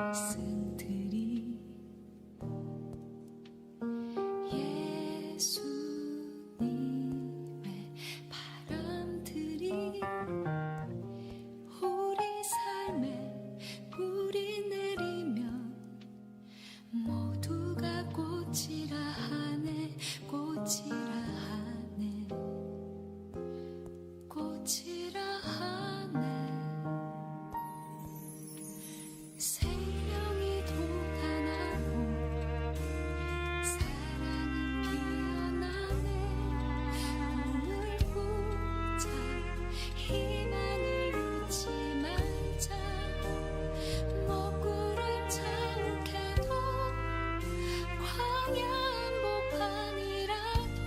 말씀들이 예수님의 바람들이 우리 삶에 뿌리 내리면 모두가 꽃이라 하네, 꽃이라 하네, 꽃이라 하네. 생명이 돋아나고 사랑은 피어나네. 꿈을 꾸자, 희망을 놓지 말자. 먹구름 자욱해도 광야 한복판이라도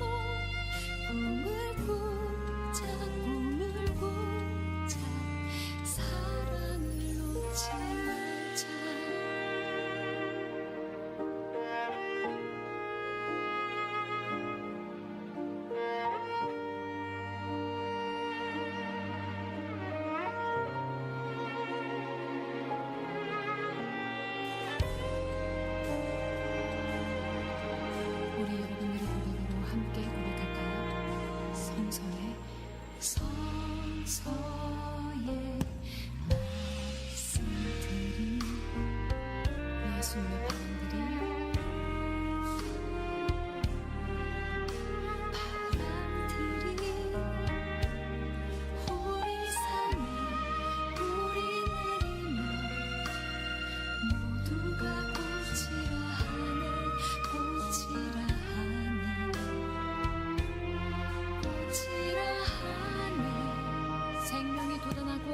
꿈을 꾸자, 꿈을 꾸자. 사랑을 놓지 말자. 우리 여러분들의 고백으로 함께 고백할까요? 성서의 말씀들이 예수님의 바람들이 우리 삶에 뿌리 내리면 모두가 꽃이라 하네, 꽃이라 하네, 꽃이라 하네. 생명이 돋아나고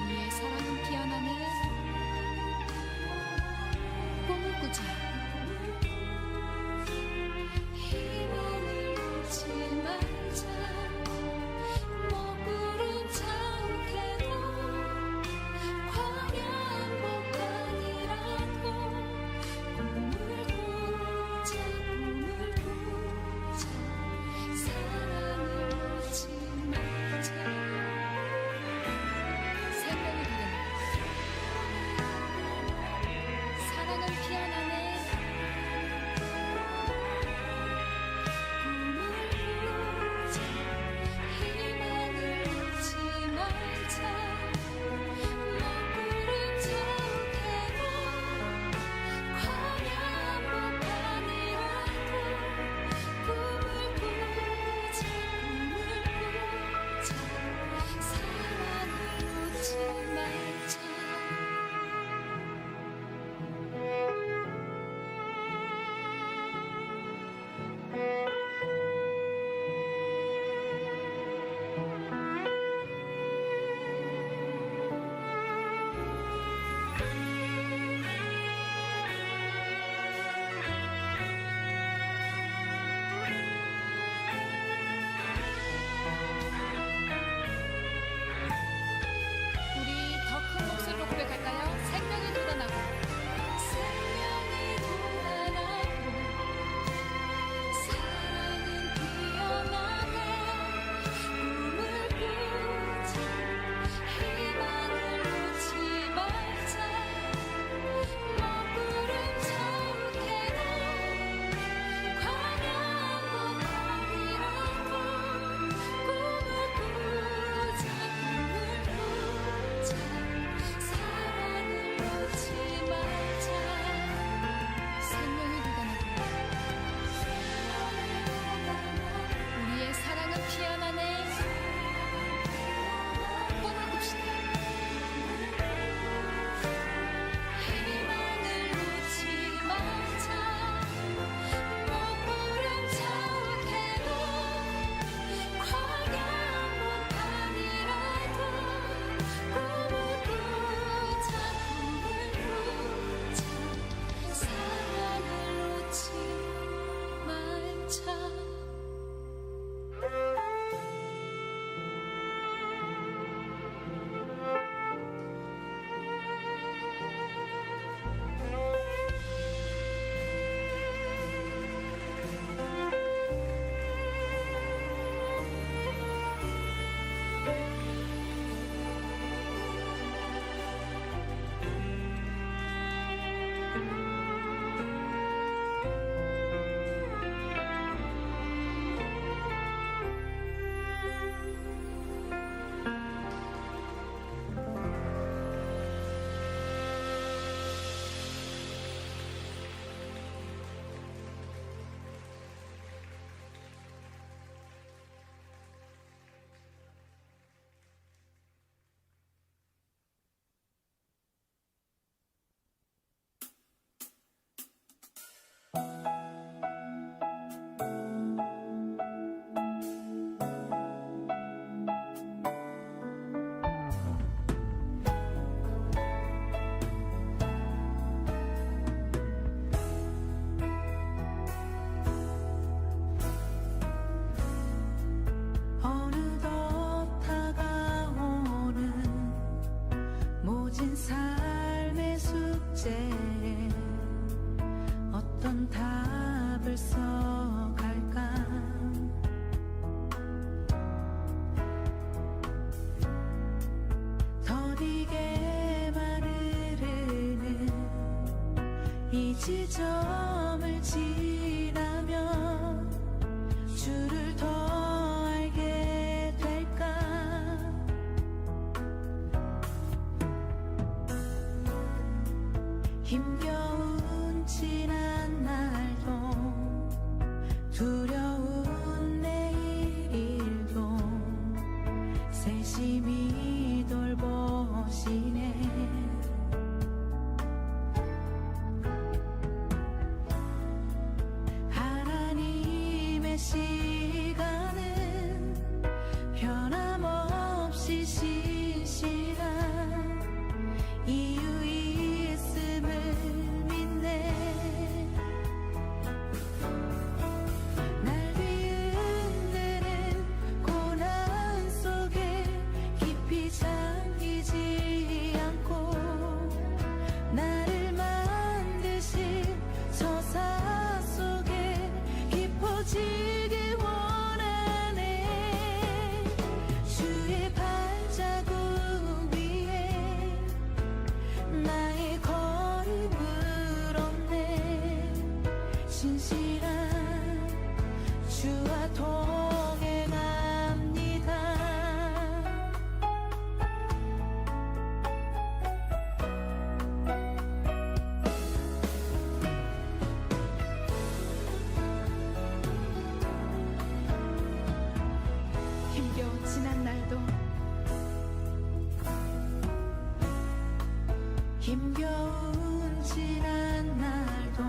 우리의 사랑은 피어나네. 꿈을 꾸자, 희망을 놓지 말자. 먹구름 자욱해도 주어진 삶의 숙제에 어떤 답을 써갈까. 더디게 말을 흐르는 이 지점을 지나면 주를 더 알게 될까. 힘겨운 지난 날도 두려운 내일도 세심히 돌보시네. 하나님의 시간은 변함없이 신실한 이유 있음을 믿네. 날 뒤흔드는 고난 속에 깊이 잠기지 않고 나를 만드신 서사 속에 깊어지길 원하네. 주의 발자국 위에 나의 걸음을 얹네. 신실한 주와 동행합니다. 힘겨운 지난 날도 힘겨운 지난 날도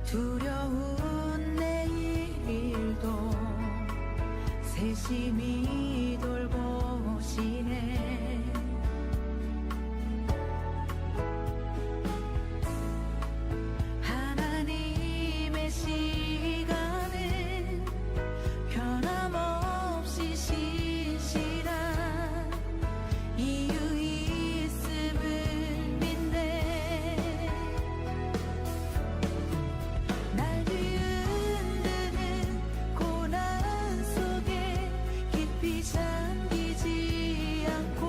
두려운 내일도 세심히 돌보시네. 하나님의 시간은 변함없이 신실한 이유 있음을 믿네. 날 뒤흔드는 고난 속에 깊이 잠기지 않고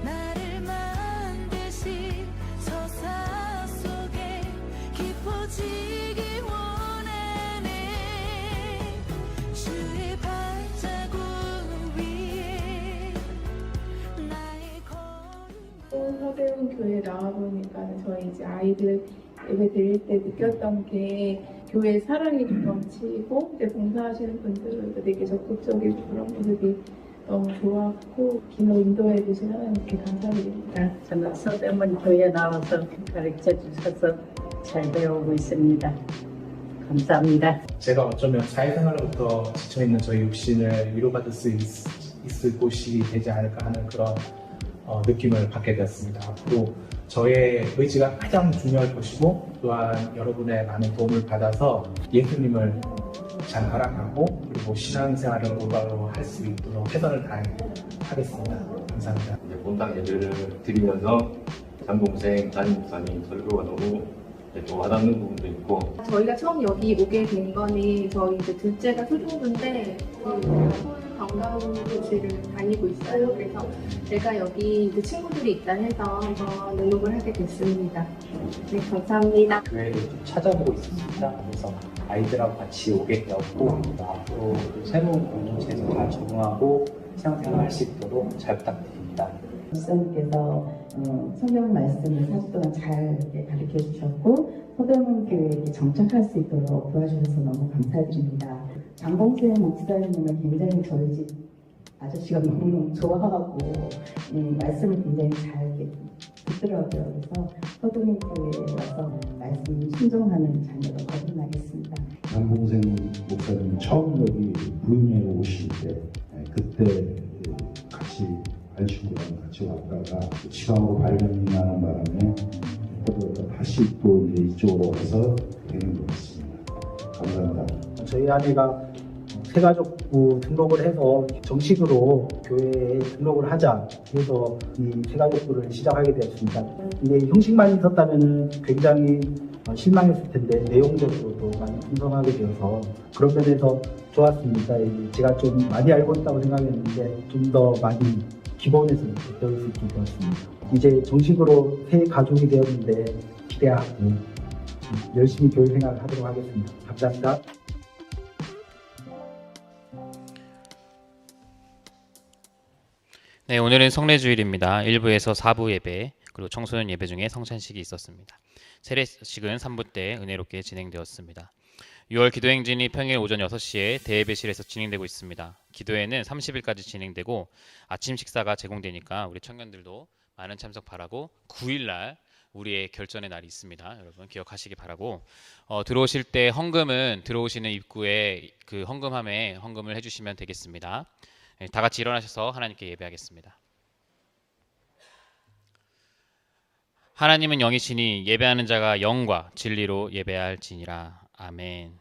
나를 만드신 서사 속에 깊어지길 원하네. 주의 발자국 위에 나의 걸음을. 서대문 교회 나와보니까 저희 이제 아이들 예배 드릴 때 느꼈던 게 교회 사랑이 좀 넘치고 이제 봉사하시는 분들도 되게 적극적이고 그런 모습이 너무 좋았고 기도 인도해 주신 하나님께 감사드립니다. 저는 서대문 교회 나와서 가르쳐 주셔서 잘 배우고 있습니다. 감사합니다. 제가 어쩌면 사회생활로부터 지쳐있는 저희 육신을 위로받을 수 있을 곳이 되지 않을까 하는 그런 느낌을 받게 되었습니다. 앞으로 저의 의지가 가장 중요할 것이고 또한 여러분의 많은 도움을 받아서 예수님을 잘 알아가고 그리고 신앙생활을 올바로 할 수 있도록 최선을 다하겠습니다. 감사합니다. 이제 본당 예배를 드리면서 장동생 담임 목사님 설교가 너무 또 와닿는 부분도 있고 저희가 처음 여기 오게 된 거는 저희 이제 둘째가 초중부인데 손 건강교실을 다니고 있어요. 그래서 제가 여기 이제 친구들이 있다 해서 등록을 하게 됐습니다. 네, 감사합니다. 교회를 좀 찾아보고 있습니다. 그래서 아이들하고 같이 오게 되었고 앞으로 새로운 공동체에서 잘 적응하고 신앙생활 할 수 있도록 잘 부탁드립니다. 목사님께서 성경 말씀을 4주 동안 잘 가르쳐 주셨고 서대문 교회에 정착할 수 있도록 도와주셔서 너무 감사드립니다. 장봉생 목사님은 굉장히 저희 집 아저씨가 너무 좋아하고 말씀을 굉장히 잘 듣더라고요. 그래서 서대문 교회에 와서 말씀 순종하는 자녀로 거듭나겠습니다. 장봉생 목사님 처음 여기 부흥회에 오실 때 그때 같이 친구랑 같이 왔다가 지방으로 발령이 나는 바람에 다시 또 이제 이쪽으로 와서 되는 것 같습니다. 감사합니다. 저희 아내가 새가족부 등록을 해서 정식으로 교회에 등록을 하자. 그래서 이 새가족부를 시작하게 되었습니다. 이게 형식만 있었다면 굉장히 실망했을 텐데 내용적으로도 많이 풍성하게 되어서 그런 면에서 좋았습니다. 제가 좀 많이 알고 있다고 생각했는데 좀 더 많이 기본에서부터 배울 수 있게 되었습니다. 이제 정식으로 새 가족이 되었는데 기대하고 열심히 교회 생활을 하도록 하겠습니다. 감사합니다. 네, 오늘은 성례주일입니다. 1부에서 4부 예배 그리고 청소년 예배 중에 성찬식이 있었습니다. 세례식은 3부 때 은혜롭게 진행되었습니다. 6월 기도행진이 평일 오전 6시에 대예배실에서 진행되고 있습니다. 기도회는 30일까지 진행되고 아침 식사가 제공되니까 우리 청년들도 많은 참석 바라고 9일날 우리의 결전의 날이 있습니다. 여러분 기억하시기 바라고 들어오실 때 헌금은 들어오시는 입구에 그 헌금함에 헌금을 해주시면 되겠습니다. 네, 다 같이 일어나셔서 하나님께 예배하겠습니다. 하나님은 영이시니 예배하는 자가 영과 진리로 예배할지니라. 아멘.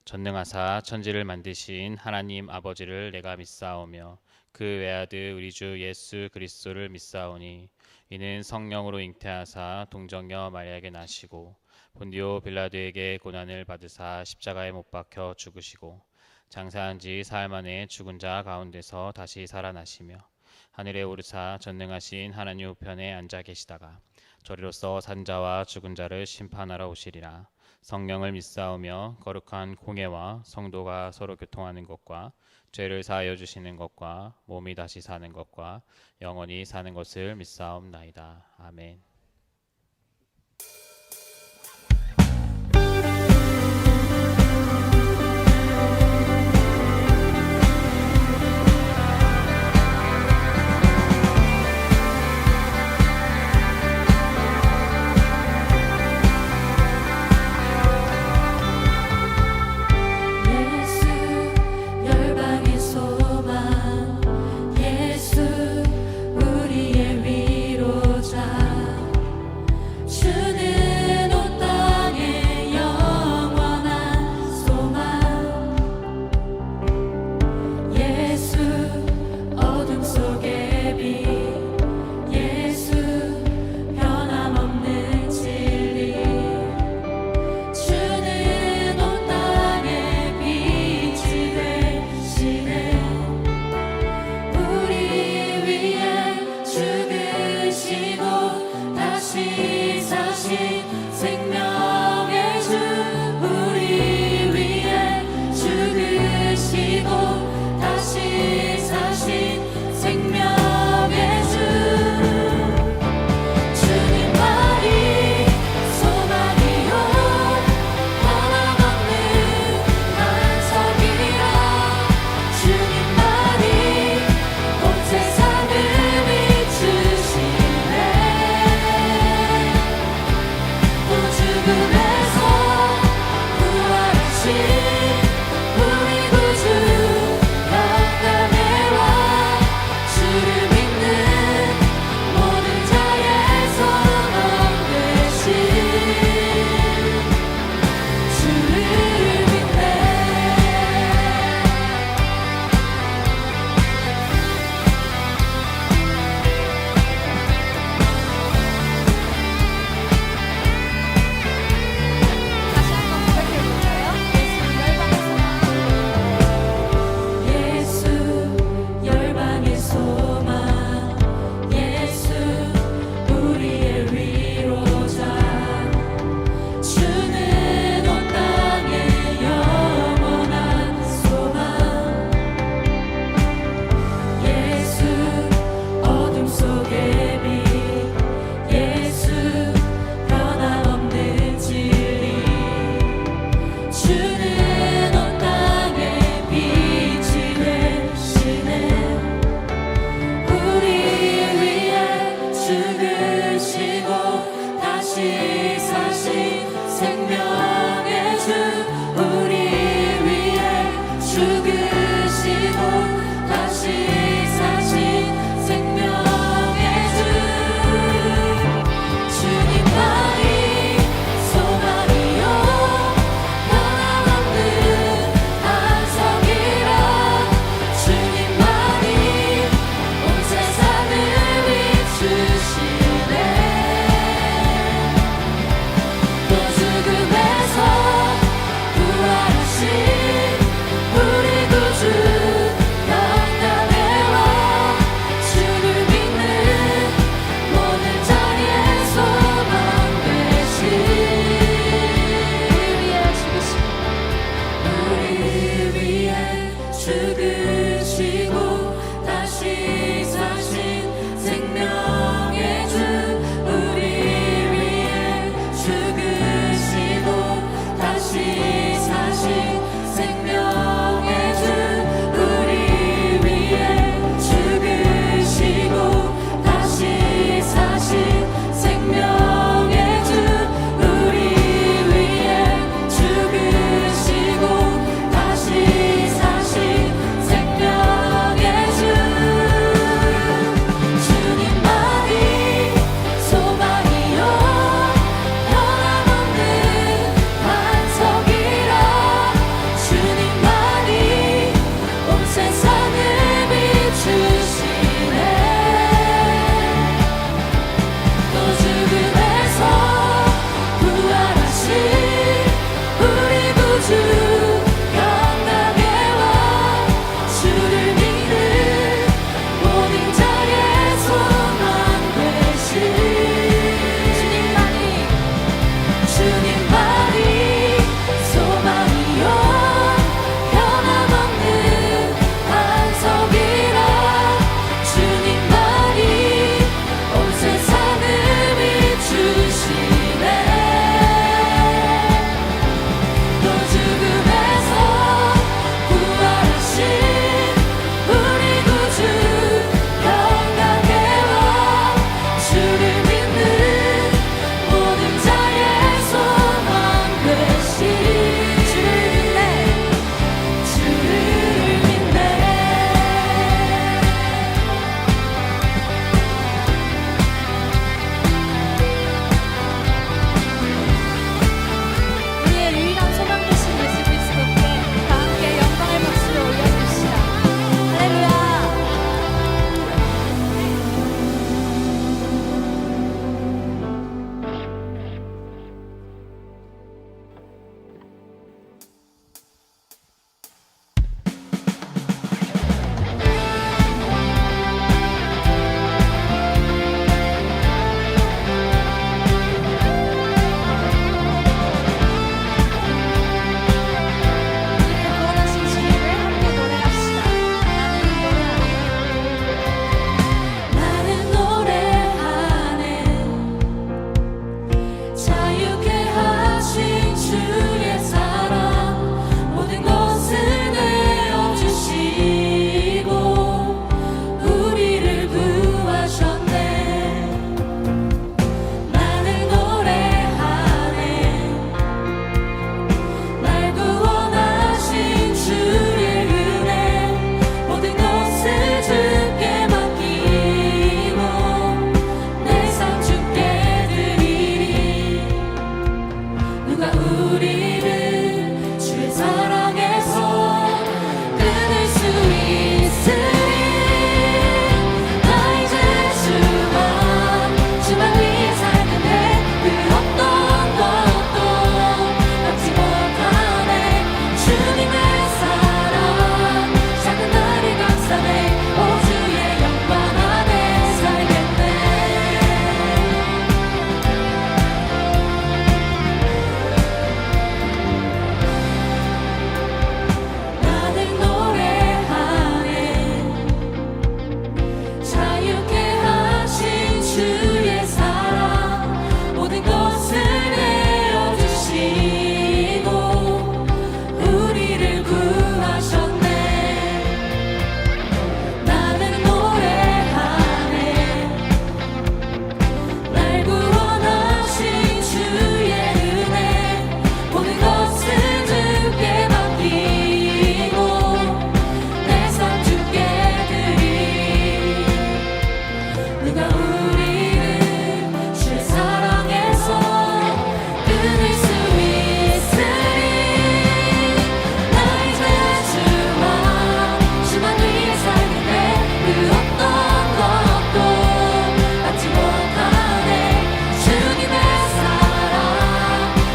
전능하사 천지를 만드신 하나님 아버지를 내가 믿사오며 그 외아들 우리 주 예수 그리스도를 믿사오니 이는 성령으로 잉태하사 동정녀 마리아에게 나시고 본디오 빌라도에게 고난을 받으사 십자가에 못 박혀 죽으시고 장사한 지 사흘 만에 죽은 자 가운데서 다시 살아나시며 하늘에 오르사 전능하신 하나님 우편에 앉아 계시다가 저리로서 산자와 죽은 자를 심판하러 오시리라. 성령을 믿사오며 거룩한 공예와 성도가 서로 교통하는 것과 죄를 사하여 주시는 것과 몸이 다시 사는 것과 영원히 사는 것을 믿사옵나이다. 아멘. 예수 열방의 소망 예수 우리의 위로자 누가 우리를 주의 사랑에서 끊을 수 있으리. 나 이제 주만 위해 살겠네. 그 어떤 것도 받지 못하네. 주님의 사랑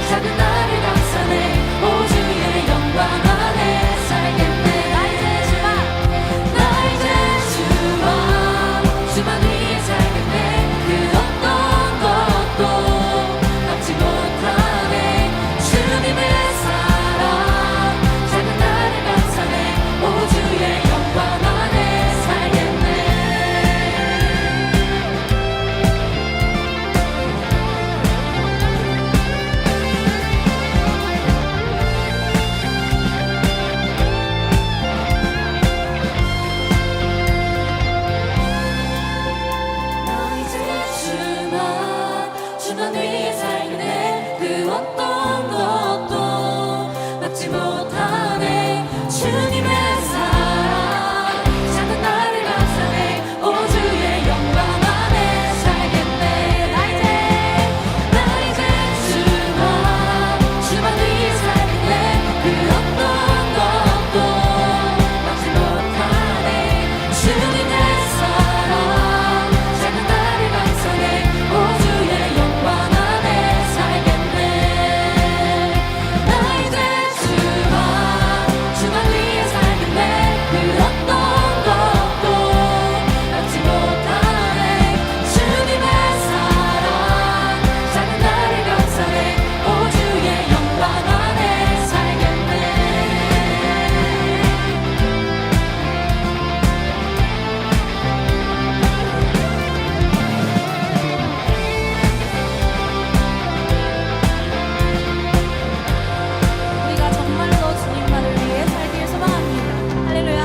작은 나를 감싸네. 오 주의 영광 안에 살겠네. 나 이제 주만 위해 살겠네. 그 어떤 것도 받지 못하네. 주님의 사랑 작은 나를 감싸네. 오 주의 영광 안에 살겠네. 나 이제 주만 위해 살겠네. 그 어떤 것도 받지 못하네. 주님의 사랑 작은 나를 감싸네. 오 주의 영광 안에 살겠네. 나 이제 주만 위해 살겠네. 그 어떤 것도 받지 못하네. 주님의 사랑 작은 나를 감싸네. 오 주의 영광 안에 살겠네. 나 이제 주만 위해 살겠네. 그 어떤 것도 받지 못하네. 주님의 사랑 작은 나를 감싸네. 오 주의 영광 안에 살겠네. 우리가 정말로 주님만을 위해 살길 소망합니다. 할렐루야.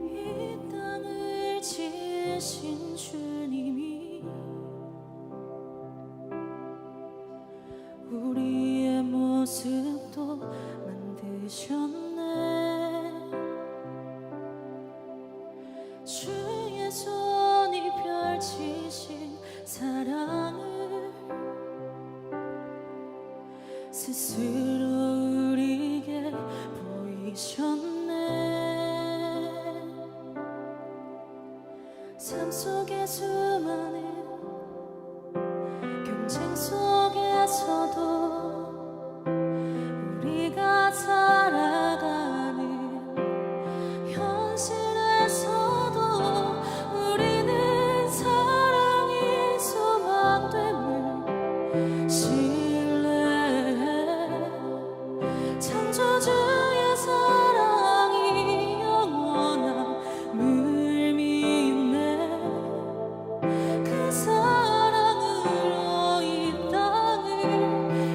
이 땅을 지으신 주님이 우리의 모습도 만드셨네. 주의 손이 펼치신 사랑을 스스로 우리에게 보이셨네. 삶 속의 수많은 경쟁 속에서도 우리가 살아가는 현실에서도 우리는 사랑이 소망됨을 신뢰해. 창조주의 사랑이 영원함을 믿네. 그 사랑으로 이 땅을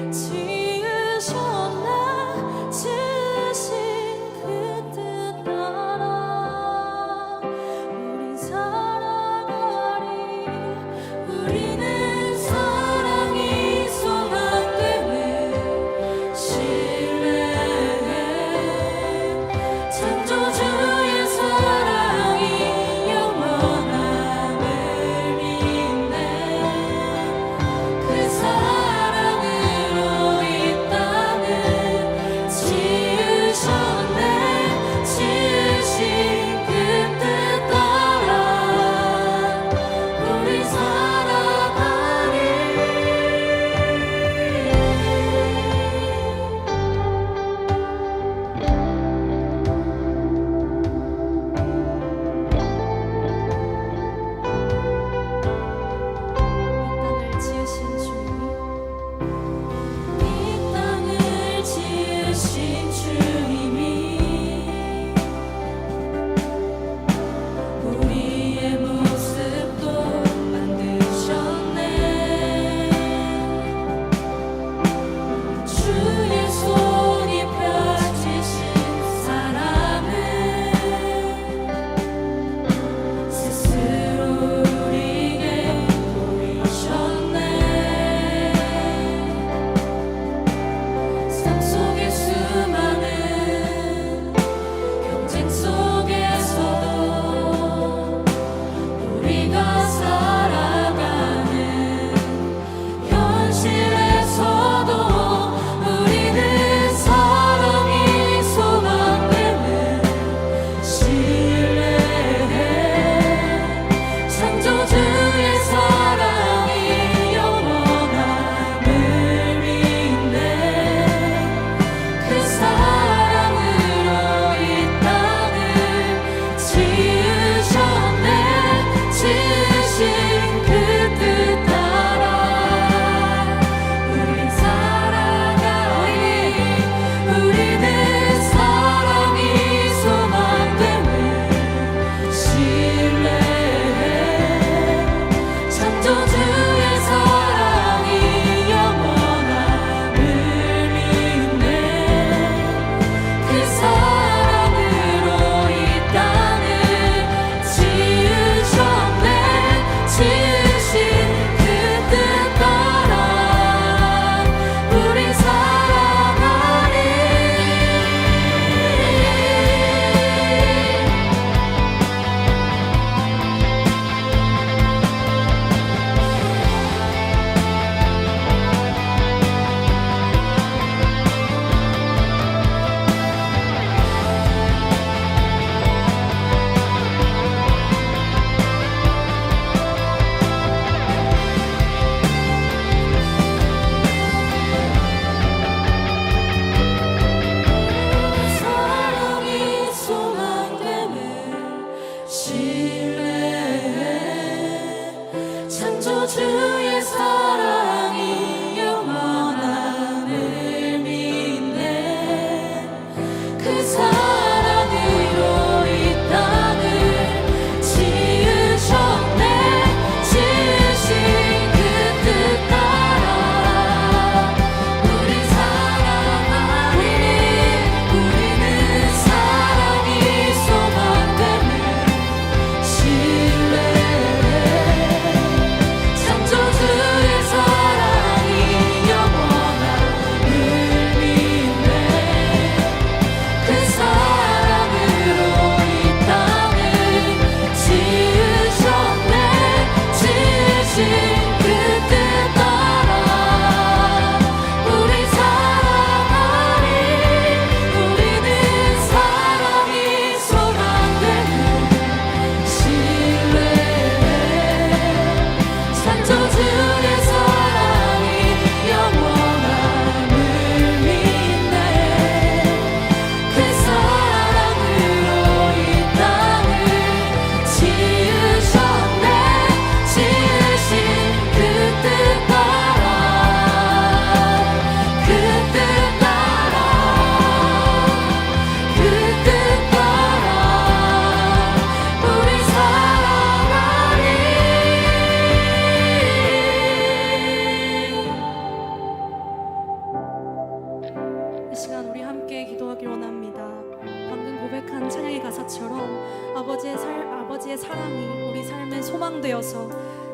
충만되어서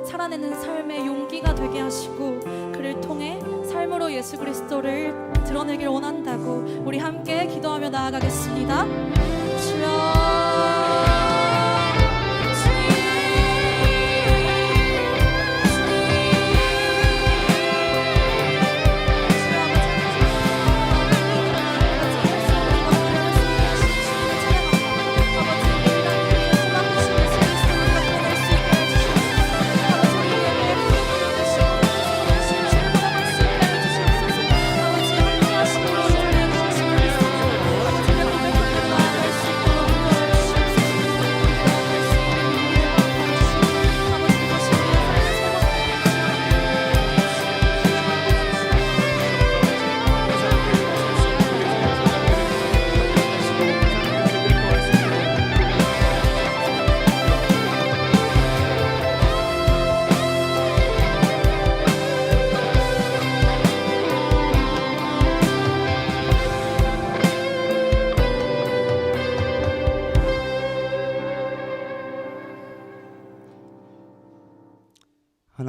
살아내는 삶의 용기가 되게 하시고 그를 통해 삶으로 예수 그리스도를 드러내길 원한다고 우리 함께 기도하며 나아가겠습니다.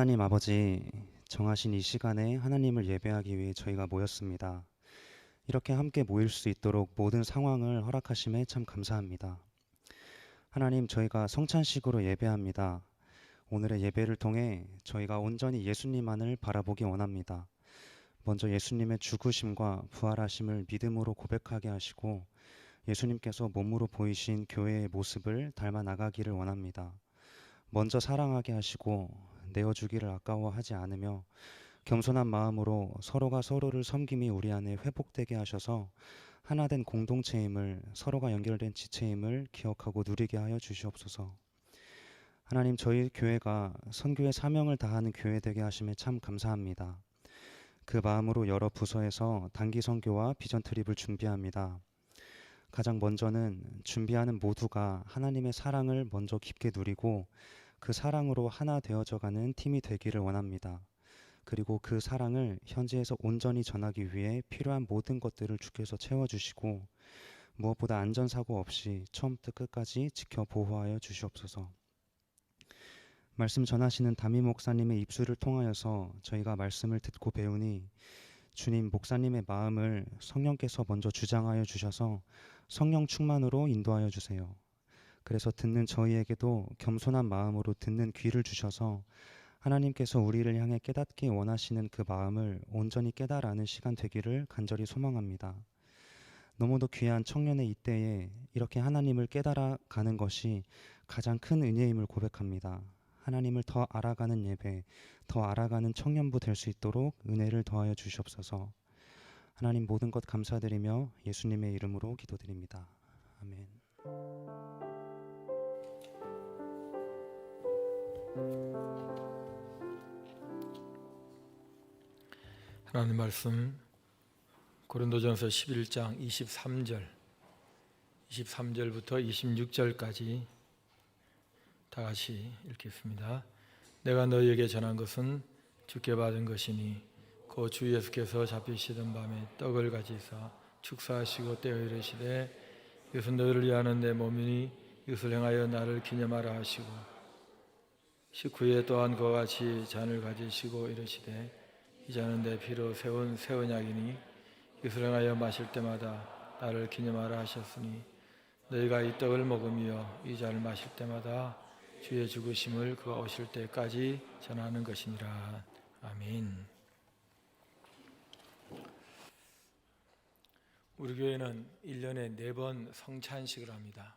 하나님 아버지, 정하신 이 시간에 하나님을 예배하기 위해 저희가 모였습니다. 이렇게 함께 모일 수 있도록 모든 상황을 허락하심에 참 감사합니다. 하나님, 저희가 성찬식으로 예배합니다. 오늘의 예배를 통해 저희가 온전히 예수님만을 바라보기 원합니다. 먼저 예수님의 죽으심과 부활하심을 믿음으로 고백하게 하시고 예수님께서 몸으로 보이신 교회의 모습을 닮아 나가기를 원합니다. 먼저 사랑하게 하시고 내어주기를 아까워하지 않으며 겸손한 마음으로 서로가 서로를 섬김이 우리 안에 회복되게 하셔서 하나된 공동체임을, 서로가 연결된 지체임을 기억하고 누리게 하여 주시옵소서. 하나님, 저희 교회가 선교의 사명을 다하는 교회 되게 하심에 참 감사합니다. 그 마음으로 여러 부서에서 단기 선교와 비전 트립을 준비합니다. 가장 먼저는 준비하는 모두가 하나님의 사랑을 먼저 깊게 누리고 그 사랑으로 하나 되어져가는 팀이 되기를 원합니다. 그리고 그 사랑을 현지에서 온전히 전하기 위해 필요한 모든 것들을 주께서 채워주시고 무엇보다 안전사고 없이 처음부터 끝까지 지켜 보호하여 주시옵소서. 말씀 전하시는 담임 목사님의 입술을 통하여서 저희가 말씀을 듣고 배우니 주님, 목사님의 마음을 성령께서 먼저 주장하여 주셔서 성령 충만으로 인도하여 주세요. 그래서 듣는 저희에게도 겸손한 마음으로 듣는 귀를 주셔서 하나님께서 우리를 향해 깨닫기 원하시는 그 마음을 온전히 깨달아는 시간 되기를 간절히 소망합니다. 너무도 귀한 청년의 이때에 이렇게 하나님을 깨달아가는 것이 가장 큰 은혜임을 고백합니다. 하나님을 더 알아가는 예배, 더 알아가는 청년부 될 수 있도록 은혜를 더하여 주시옵소서. 하나님, 모든 것 감사드리며 예수님의 이름으로 기도드립니다. 아멘. 하나님 말씀 고린도전서 11장 23절부터 26절까지 다 같이 읽겠습니다. 내가 너희에게 전한 것은 주께 받은 것이니 곧 주 예수께서 잡히시던 밤에 떡을 가지사 축사하시고 떼어 이르시되 이것은 너희를 위하는 내 몸이니 이것을 행하여 나를 기념하라 하시고 식후에 또한 그와 같이 잔을 가지시고 이르시되 이 잔은 내 피로 세운 새 언약이니 이것을 행하여 마실 때마다 나를 기념하라 하셨으니 너희가 이 떡을 먹으며 이 잔을 마실 때마다 주의 죽으심을 그가 오실 때까지 전하는 것이니라. 아멘. 우리 교회는 1년에 4번 성찬식을 합니다.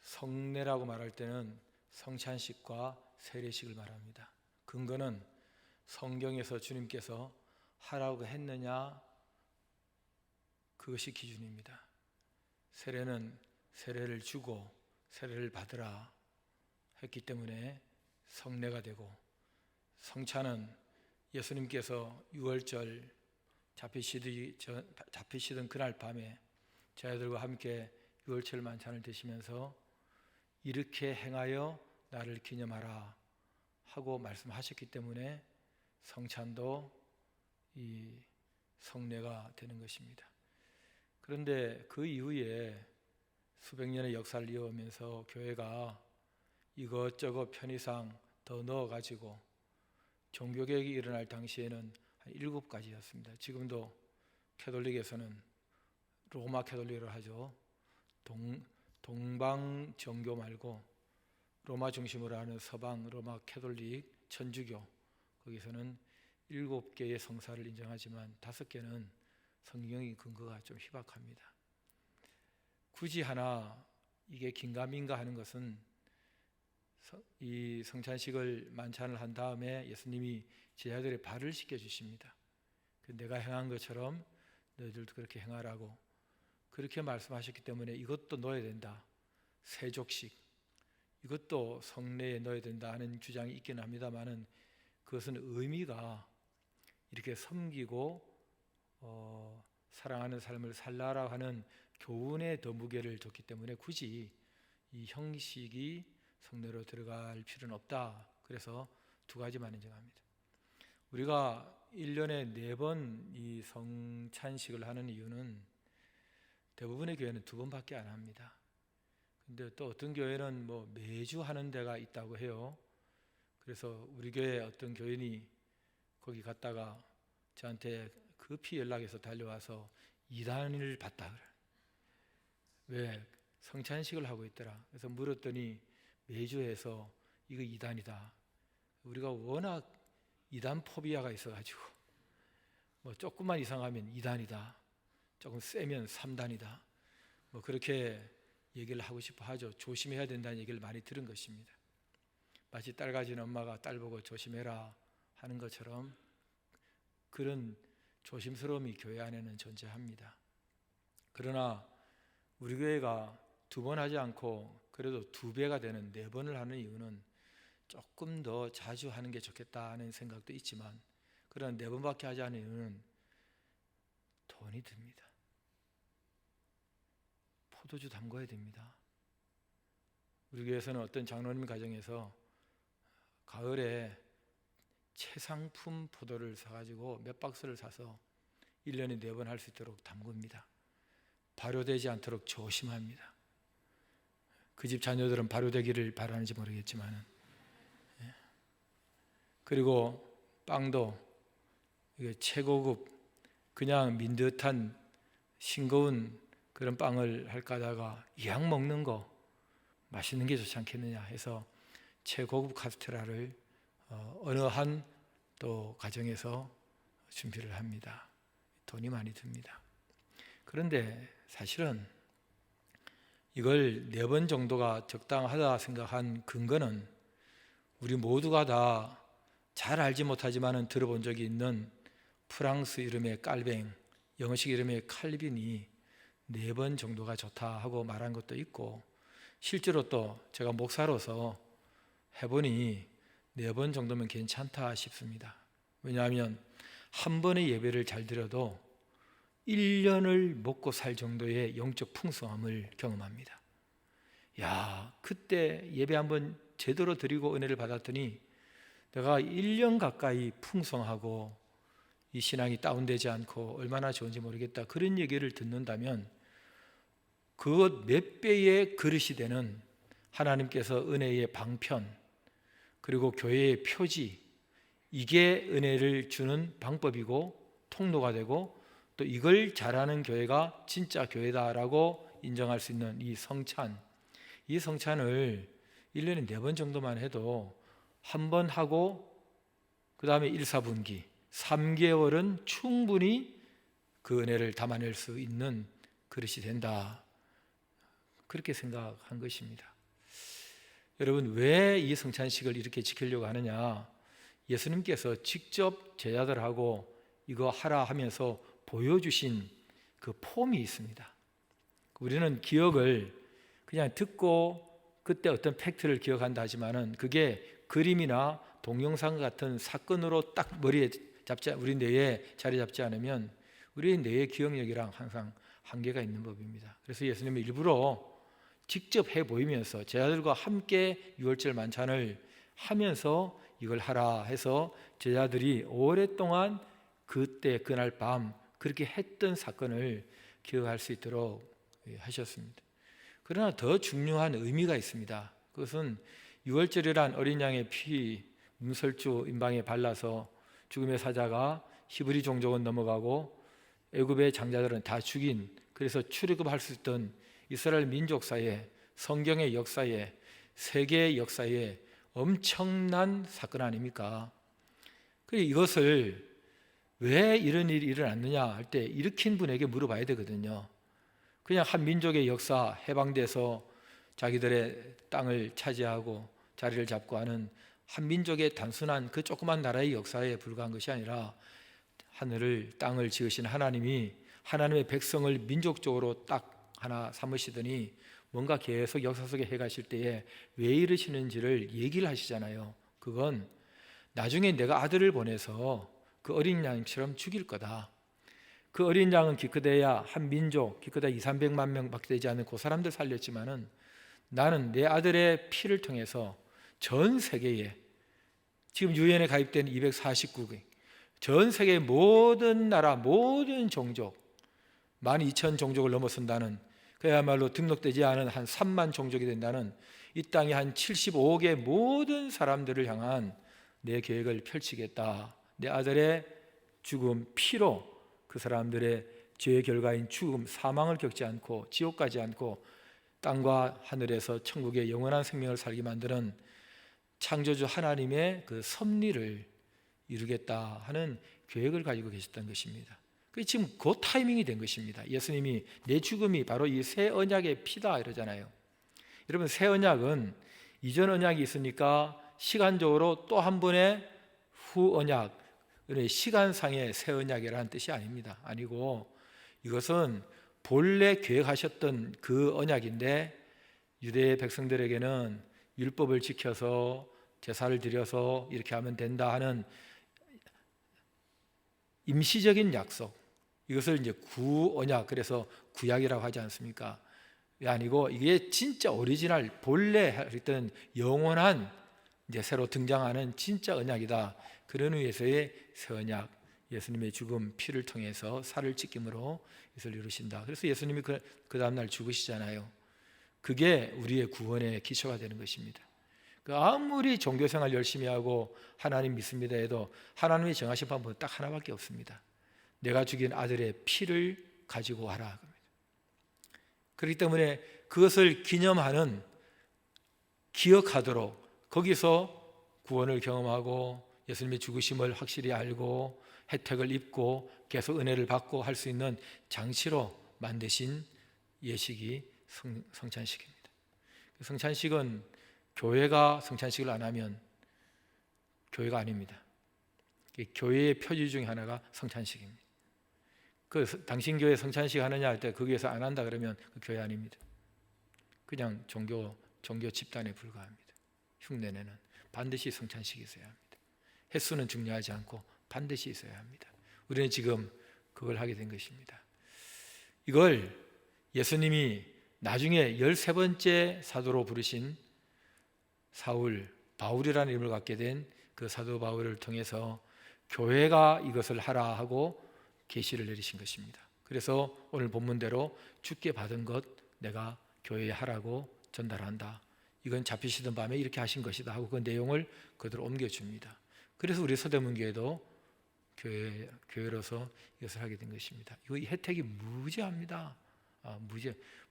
성례라고 말할 때는 성찬식과 세례식을 말합니다. 근거는 성경에서 주님께서 하라고 했느냐, 그것이 기준입니다. 세례는 세례를 주고 세례를 받으라 했기 때문에 성례가 되고, 성찬은 예수님께서 6월절 잡히시던 그날 밤에 저희들과 함께 6월절 만찬을 드시면서 이렇게 행하여 나를 기념하라 하고 말씀하셨기 때문에 성찬도 이 성례가 되는 것입니다. 그런데 그 이후에 수백 년의 역사를 이어오면서 교회가 이것저것 편의상 더 넣어가지고 종교개혁이 일어날 당시에는 한 7가지였습니다. 지금도 캐톨릭에서는 로마 캐톨릭을 하죠. 동방 정교 말고 로마 중심으로 하는 서방 로마 캐톨릭 천주교, 거기서는 7개의 성사를 인정하지만 5개는 성경의 근거가 좀 희박합니다. 굳이 하나 이게 긴가민가 하는 것은 이 성찬식을 만찬을 한 다음에 예수님이 제자들의 발을 씻겨 주십니다. 내가 행한 것처럼 너희들도 그렇게 행하라고 그렇게 말씀하셨기 때문에 이것도 넣어야 된다. 세족식 이것도 성례에 넣어야 된다 하는 주장이 있긴 합니다만은 그것은 의미가 이렇게 섬기고 사랑하는 삶을 살라라 하는 교훈에 더 무게를 뒀기 때문에 굳이 이 형식이 성례로 들어갈 필요는 없다. 그래서 2가지만 인정합니다. 우리가 1년에 4번 이 성찬식을 하는 이유는 대부분의 교회는 2번밖에 안 합니다. 근데 또 어떤 교회는 뭐 매주 하는 데가 있다고 해요. 그래서 우리 교회 어떤 교인이 거기 갔다가 저한테 급히 연락해서 달려와서 이단을 봤다 그래. 왜? 성찬식을 하고 있더라. 그래서 물었더니 매주 해서 이거 이단이다. 우리가 워낙 이단 포비아가 있어가지고 뭐 조금만 이상하면 이단이다. 조금 세면 3단이다. 뭐 그렇게 얘기를 하고 싶어 하죠. 조심해야 된다는 얘기를 많이 들은 것입니다. 마치 딸 가진 엄마가 딸 보고 조심해라 하는 것처럼 그런 조심스러움이 교회 안에는 존재합니다. 그러나 우리 교회가 2번 하지 않고 그래도 2배가 되는 4번을 하는 이유는 조금 더 자주 하는 게 좋겠다는 생각도 있지만 그러나 4번밖에 하지 않는 이유는 돈이 듭니다. 포도주 담궈야 됩니다. 우리 교회에서는 어떤 장로님 가정에서 가을에 최상품 포도를 사가지고 몇 박스를 사서 1년에 4번 할 수 있도록 담굽니다. 발효되지 않도록 조심합니다. 그 집 자녀들은 발효되기를 바라는지 모르겠지만 그리고 빵도 이게 최고급 그냥 민듯한 싱거운 그런 빵을 할까 하다가 이왕 먹는 거 맛있는 게 좋지 않겠느냐 해서 최고급 카스테라를 어느 한 또 가정에서 준비를 합니다. 돈이 많이 듭니다. 그런데 사실은 이걸 4번 정도가 적당하다 생각한 근거는 우리 모두가 다 잘 알지 못하지만은 들어본 적이 있는 프랑스 이름의 깔뱅, 영어식 이름의 칼빈이 4번 정도가 좋다 하고 말한 것도 있고 실제로 또 제가 목사로서 해보니 4번 정도면 괜찮다 싶습니다. 왜냐하면 한 번의 예배를 잘 드려도 1년을 먹고 살 정도의 영적 풍성함을 경험합니다. 야, 그때 예배 한번 제대로 드리고 은혜를 받았더니 내가 1년 가까이 풍성하고 이 신앙이 다운되지 않고 얼마나 좋은지 모르겠다. 그런 얘기를 듣는다면 그것 몇 배의 그릇이 되는 하나님께서 은혜의 방편 그리고 교회의 표지 이게 은혜를 주는 방법이고 통로가 되고 또 이걸 잘하는 교회가 진짜 교회다라고 인정할 수 있는 이 성찬을 1년에 4번 정도만 해도 한 번 하고 그 다음에 1, 4분기 3개월은 충분히 그 은혜를 담아낼 수 있는 그릇이 된다. 그렇게 생각한 것입니다. 여러분, 왜 이 성찬식을 이렇게 지키려고 하느냐? 예수님께서 직접 제자들하고 이거 하라 하면서 보여주신 그 폼이 있습니다. 우리는 기억을 그냥 듣고 그때 어떤 팩트를 기억한다 하지만은 그게 그림이나 동영상 같은 사건으로 딱 머리에 우리 뇌에 자리 잡지 않으면 우리 뇌의 기억력이랑 항상 한계가 있는 법입니다. 그래서 예수님이 일부러 직접 해 보이면서 제자들과 함께 유월절 만찬을 하면서 이걸 하라 해서 제자들이 오랫동안 그때 그날 밤 그렇게 했던 사건을 기억할 수 있도록 하셨습니다. 그러나 더 중요한 의미가 있습니다. 그것은 유월절이란 어린 양의 피 문설주 임방에 발라서 죽음의 사자가 히브리 종족은 넘어가고 애굽의 장자들은 다 죽인, 그래서 출애굽할 수 있던 이스라엘 민족사에, 성경의 역사에, 세계의 역사에 엄청난 사건 아닙니까? 그리고 이것을 왜 이런 일이 일어났느냐 할 때 일으킨 분에게 물어봐야 되거든요. 그냥 한 민족의 역사, 해방돼서 자기들의 땅을 차지하고 자리를 잡고 하는 한 민족의 단순한 그 조그만 나라의 역사에 불과한 것이 아니라 하늘을 땅을 지으신 하나님이 하나님의 백성을 민족적으로 딱 하나 삼으시더니 뭔가 계속 역사 속에 해가실 때에 왜 이러시는지를 얘기를 하시잖아요. 그건 나중에 내가 아들을 보내서 그 어린 양처럼 죽일 거다. 그 어린 양은 기껏해야 한 민족, 기껏해야 200~300만 명밖에 되지 않는 그 사람들 살렸지만은 나는 내 아들의 피를 통해서 전 세계에, 지금 유엔에 가입된 249개, 전 세계의 모든 나라, 모든 종족, 12,000 종족을 넘어선다는, 그야말로 등록되지 않은 한 3만 종족이 된다는 이 땅의 한 75억의 모든 사람들을 향한 내 계획을 펼치겠다. 내 아들의 죽음, 피로 그 사람들의 죄의 결과인 죽음, 사망을 겪지 않고 지옥 가지 않고 땅과 하늘에서 천국의 영원한 생명을 살게 만드는 창조주 하나님의 그 섭리를 이루겠다 하는 계획을 가지고 계셨던 것입니다. 그게 지금 그 타이밍이 된 것입니다. 예수님이 내 죽음이 바로 이 새 언약의 피다 이러잖아요. 여러분, 새 언약은 이전 언약이 있으니까 시간적으로 또 한 번의 후 언약, 시간상의 새 언약이라는 뜻이 아닙니다. 아니고 이것은 본래 계획하셨던 그 언약인데 유대 백성들에게는 율법을 지켜서 제사를 드려서 이렇게 하면 된다 하는 임시적인 약속, 이것을 이제 구언약, 그래서 구약이라고 하지 않습니까? 아니고 이게 진짜 오리지널 본래 했던 영원한 이제 새로 등장하는 진짜 언약이다. 그런 의미에서의 새 언약, 예수님의 죽음, 피를 통해서 살을 찢김으로 이것을 이루신다. 그래서 예수님이 그 다음날 죽으시잖아요. 그게 우리의 구원의 기초가 되는 것입니다. 아무리 종교생활 열심히 하고 하나님 믿습니다 해도 하나님이 정하신 방법은 딱 하나밖에 없습니다. 내가 죽인 아들의 피를 가지고 와라. 그렇기 때문에 그것을 기념하는, 기억하도록 거기서 구원을 경험하고 예수님의 죽으심을 확실히 알고 혜택을 입고 계속 은혜를 받고 할 수 있는 장치로 만드신 예식이 성찬식입니다. 성찬식은 교회가 성찬식을 안 하면 교회가 아닙니다. 교회의 표지 중에 하나가 성찬식입니다. 당신 교회 성찬식 하느냐 할 때 거기에서 안 한다 그러면 그 교회 아닙니다. 그냥 종교 집단에 불과합니다. 흉내내는 반드시 성찬식이 있어야 합니다. 횟수는 중요하지 않고 반드시 있어야 합니다. 우리는 지금 그걸 하게 된 것입니다. 이걸 예수님이 나중에 13번째 사도로 부르신 바울이라는 이름을 갖게 된 그 사도 바울을 통해서 교회가 이것을 하라 하고 계시를 내리신 것입니다. 그래서 오늘 본문대로 주께 받은 것 내가 교회에 하라고 전달한다. 이건 잡히시던 밤에 이렇게 하신 것이다 하고 그 내용을 그대로 옮겨줍니다. 그래서 우리 서대문교회도 교회로서 이것을 하게 된 것입니다. 이 혜택이 무지합니다.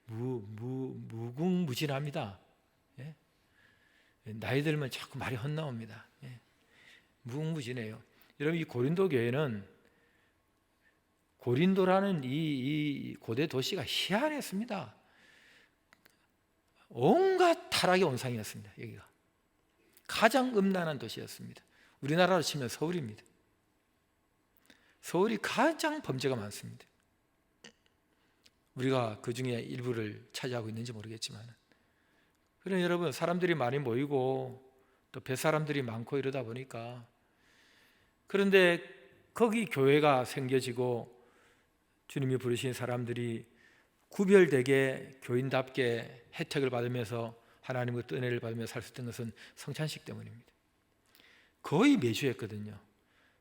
무궁무진합니다. 예? 나이 들면 자꾸 말이 헛나옵니다. 예. 무궁무진해요. 여러분, 이 고린도 교회는, 고린도라는 이 고대 도시가 희한했습니다. 온갖 타락의 온상이었습니다. 여기가 가장 음란한 도시였습니다. 우리나라로 치면 서울입니다. 서울이 가장 범죄가 많습니다. 우리가 그 중에 일부를 차지하고 있는지 모르겠지만, 그러나 여러분, 사람들이 많이 모이고 또 뱃사람들이 많고 이러다 보니까, 그런데 거기 교회가 생겨지고 주님이 부르신 사람들이 구별되게 교인답게 혜택을 받으면서 하나님의 은혜를 받으면서 살 수 있던 것은 성찬식 때문입니다. 거의 매주 했거든요.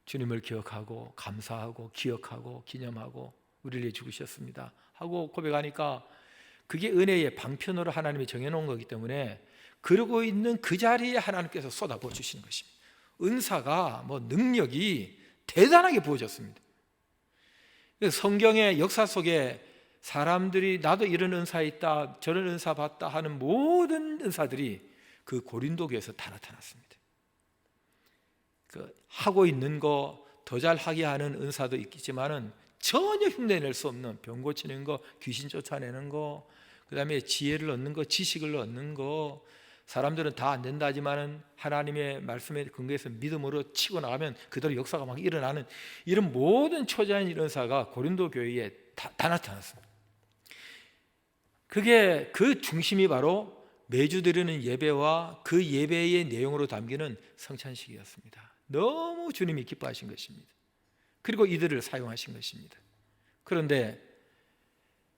주님을 기억하고 감사하고 기억하고 기념하고 우리를 위해 죽으셨습니다 하고 고백하니까 그게 은혜의 방편으로 하나님이 정해놓은 거기 때문에 그러고 있는 그 자리에 하나님께서 쏟아부어 주시는 것입니다. 은사가 능력이 대단하게 부어졌습니다. 성경의 역사 속에 사람들이 나도 이런 은사 있다, 저런 은사 봤다 하는 모든 은사들이 그 고린도 교회에서 다 나타났습니다. 하고 있는 거 더 잘하게 하는 은사도 있겠지만은 전혀 흉내낼 수 없는 병 고치는 거, 귀신 쫓아내는 거, 그 다음에 지혜를 얻는 거, 지식을 얻는 거, 사람들은 다 안 된다 하지만은 하나님의 말씀에 근거해서 믿음으로 치고 나가면 그대로 역사가 막 일어나는 이런 모든 초자연 은사가 고린도 교회에 다 나타났습니다. 그게 그 중심이 바로 매주 드리는 예배와 그 예배의 내용으로 담기는 성찬식이었습니다. 너무 주님이 기뻐하신 것입니다. 그리고 이들을 사용하신 것입니다. 그런데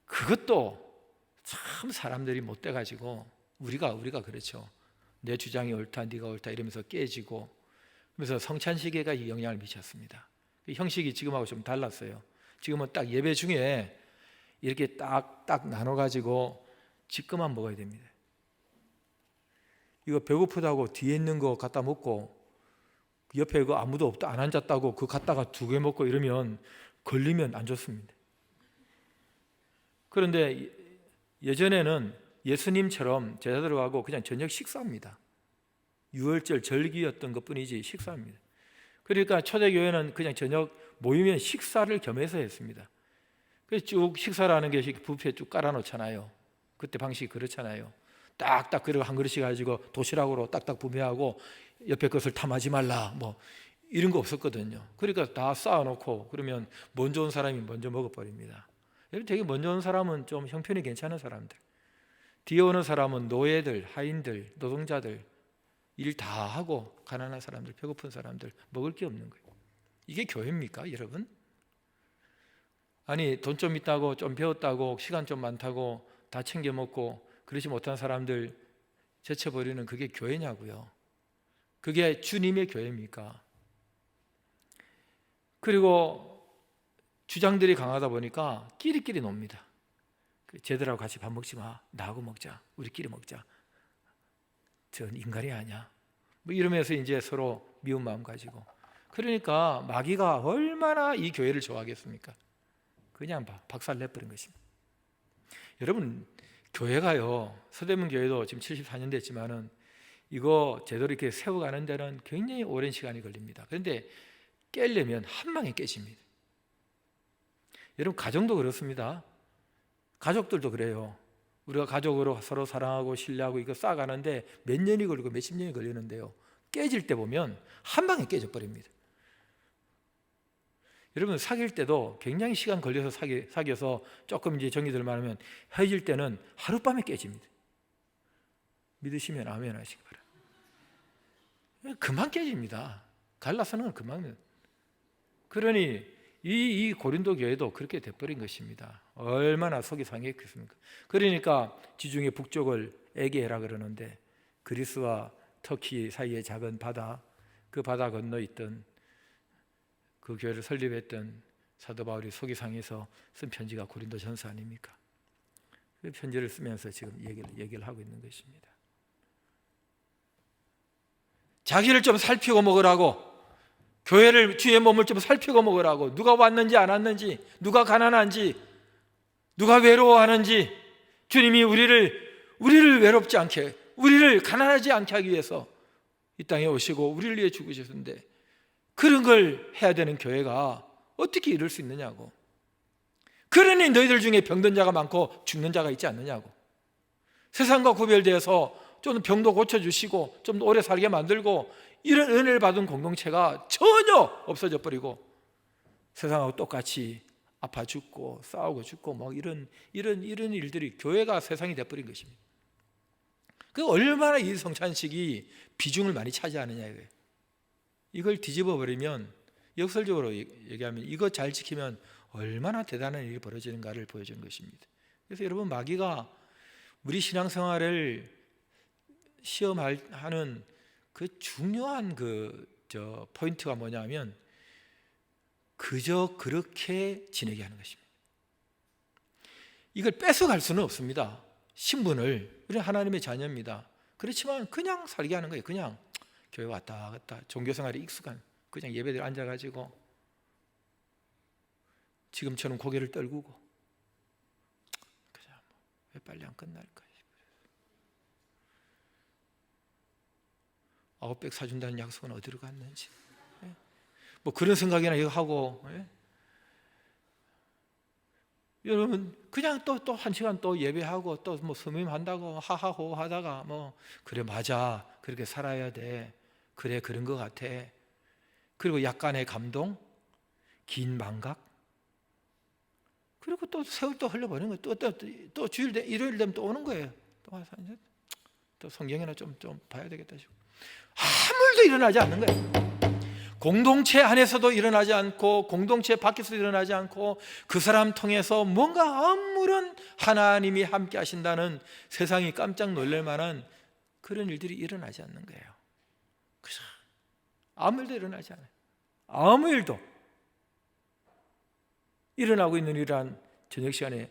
그것도 참 사람들이 못돼 가지고 우리가 그렇죠. 내 주장이 옳다, 네가 옳다 이러면서 깨지고, 그래서 성찬식에가 영향을 미쳤습니다. 형식이 지금하고 좀 달랐어요. 지금은 딱 예배 중에 이렇게 딱 나눠 가지고 지금만 먹어야 됩니다. 이거 배고프다고 뒤에 있는 거 갖다 먹고 옆에 아무도 없다 안 앉았다고 그거 갖다가 2개 먹고 이러면 걸리면 안 좋습니다. 그런데 예전에는 예수님처럼 제자들하고 하고 그냥 저녁 식사입니다. 유월절 절기였던 것뿐이지 식사입니다. 그러니까 초대교회는 그냥 저녁 모이면 식사를 겸해서 했습니다. 그래서 쭉 식사라는 게 뷔페에 쭉 깔아놓잖아요. 그때 방식이 그렇잖아요. 딱딱 그리고 한 그릇씩 가지고 도시락으로 딱딱 분배하고 옆에 것을 탐하지 말라 이런 거 없었거든요. 그러니까 다 쌓아놓고 그러면 먼저 온 사람이 먼저 먹어버립니다. 되게 먼저 온 사람은 좀 형편이 괜찮은 사람들, 뒤에 오는 사람은 노예들, 하인들, 노동자들, 일 다 하고 가난한 사람들, 배고픈 사람들, 먹을 게 없는 거예요. 이게 교회입니까, 여러분? 아니 돈 좀 있다고, 좀 배웠다고, 시간 좀 많다고 다 챙겨 먹고 그러지 못한 사람들 제쳐버리는 그게 교회냐고요. 그게 주님의 교회입니까? 그리고 주장들이 강하다 보니까 끼리끼리 놉니다. 쟤들하고 같이 밥 먹지 마, 나하고 먹자, 우리끼리 먹자, 전 인간이 아니야 이러면서 이제 서로 미운 마음 가지고, 그러니까 마귀가 얼마나 이 교회를 좋아하겠습니까? 그냥 박살 내버린 것입니다. 여러분, 교회가요, 서대문 교회도 지금 74년 됐지만은 이거 제대로 이렇게 세워가는 데는 굉장히 오랜 시간이 걸립니다. 그런데 깨려면 한 방에 깨집니다. 여러분, 가정도 그렇습니다. 가족들도 그래요. 우리가 가족으로 서로 사랑하고 신뢰하고 이거 쌓아가는데 몇 년이 걸리고 몇십 년이 걸리는데요, 깨질 때 보면 한 방에 깨져버립니다. 여러분, 사귈 때도 굉장히 시간 걸려서 사귀어서 조금 이제 정이 들만하면 헤어질 때는 하룻밤에 깨집니다. 믿으시면 아멘 하시기 바랍니다. 금방 깨집니다. 갈라서는 금방. 그러니 이 고린도 교회도 그렇게 돼버린 것입니다. 얼마나 속이 상했겠습니까? 그러니까 지중해 북쪽을 에게해라 그러는데 그리스와 터키 사이의 작은 바다, 그 바다 건너 있던 그 교회를 설립했던 사도 바울이 속이 상해서 쓴 편지가 고린도전서 아닙니까? 그 편지를 쓰면서 지금 얘기를 하고 있는 것입니다. 자기를 좀 살피고 먹으라고, 교회를, 주의 몸을 좀 살피고 먹으라고, 누가 왔는지 안 왔는지, 누가 가난한지, 누가 외로워하는지, 주님이 우리를 외롭지 않게, 우리를 가난하지 않게 하기 위해서 이 땅에 오시고 우리를 위해 죽으셨는데 그런 걸 해야 되는 교회가 어떻게 이룰 수 있느냐고. 그러니 너희들 중에 병든 자가 많고 죽는 자가 있지 않느냐고. 세상과 구별되어서 좀 병도 고쳐주시고 좀 오래 살게 만들고 이런 은혜를 받은 공동체가 전혀 없어져 버리고 세상하고 똑같이 아파 죽고 싸우고 죽고 뭐 이런 일들이 교회가 세상이 돼버린 것입니다. 그 얼마나 이 성찬식이 비중을 많이 차지하느냐 이거예요. 이걸 뒤집어 버리면, 역설적으로 얘기하면 이거 잘 지키면 얼마나 대단한 일이 벌어지는가를 보여주는 것입니다. 그래서 여러분, 마귀가 우리 신앙생활을 시험하는 그 중요한 포인트가 뭐냐면 그저 그렇게 지내게 하는 것입니다. 이걸 뺏어갈 수는 없습니다. 신분을. 우리는 하나님의 자녀입니다. 그렇지만 그냥 살게 하는 거예요. 그냥 교회 왔다 갔다 종교생활에 익숙한 그냥 예배들 앉아가지고 지금처럼 고개를 떨구고 그냥 왜 빨리 안 끝날까 싶어요. 900 사준다는 약속은 어디로 갔는지 뭐 그런 생각이나 이거 하고 여러분 그냥 또 한 시간 또 예배하고 또 뭐 섬임한다고 하하호 하다가 뭐 그래 맞아 그렇게 살아야 돼 그래 그런 것 같아 그리고 약간의 감동 긴 망각 그리고 또 세월 또 흘려버리는 거예요. 또 주일 일요일 되면 또 오는 거예요. 또 와서 이제 또 성경이나 좀 봐야 되겠다 싶고 아무 일도 일어나지 않는 거예요. 공동체 안에서도 일어나지 않고 공동체 밖에서도 일어나지 않고 그 사람 통해서 뭔가 아무런 하나님이 함께 하신다는 세상이 깜짝 놀랄 만한 그런 일들이 일어나지 않는 거예요. 그죠? 아무 일도 일어나지 않아요. 아무 일도. 일어나고 있는 일이란 저녁 시간에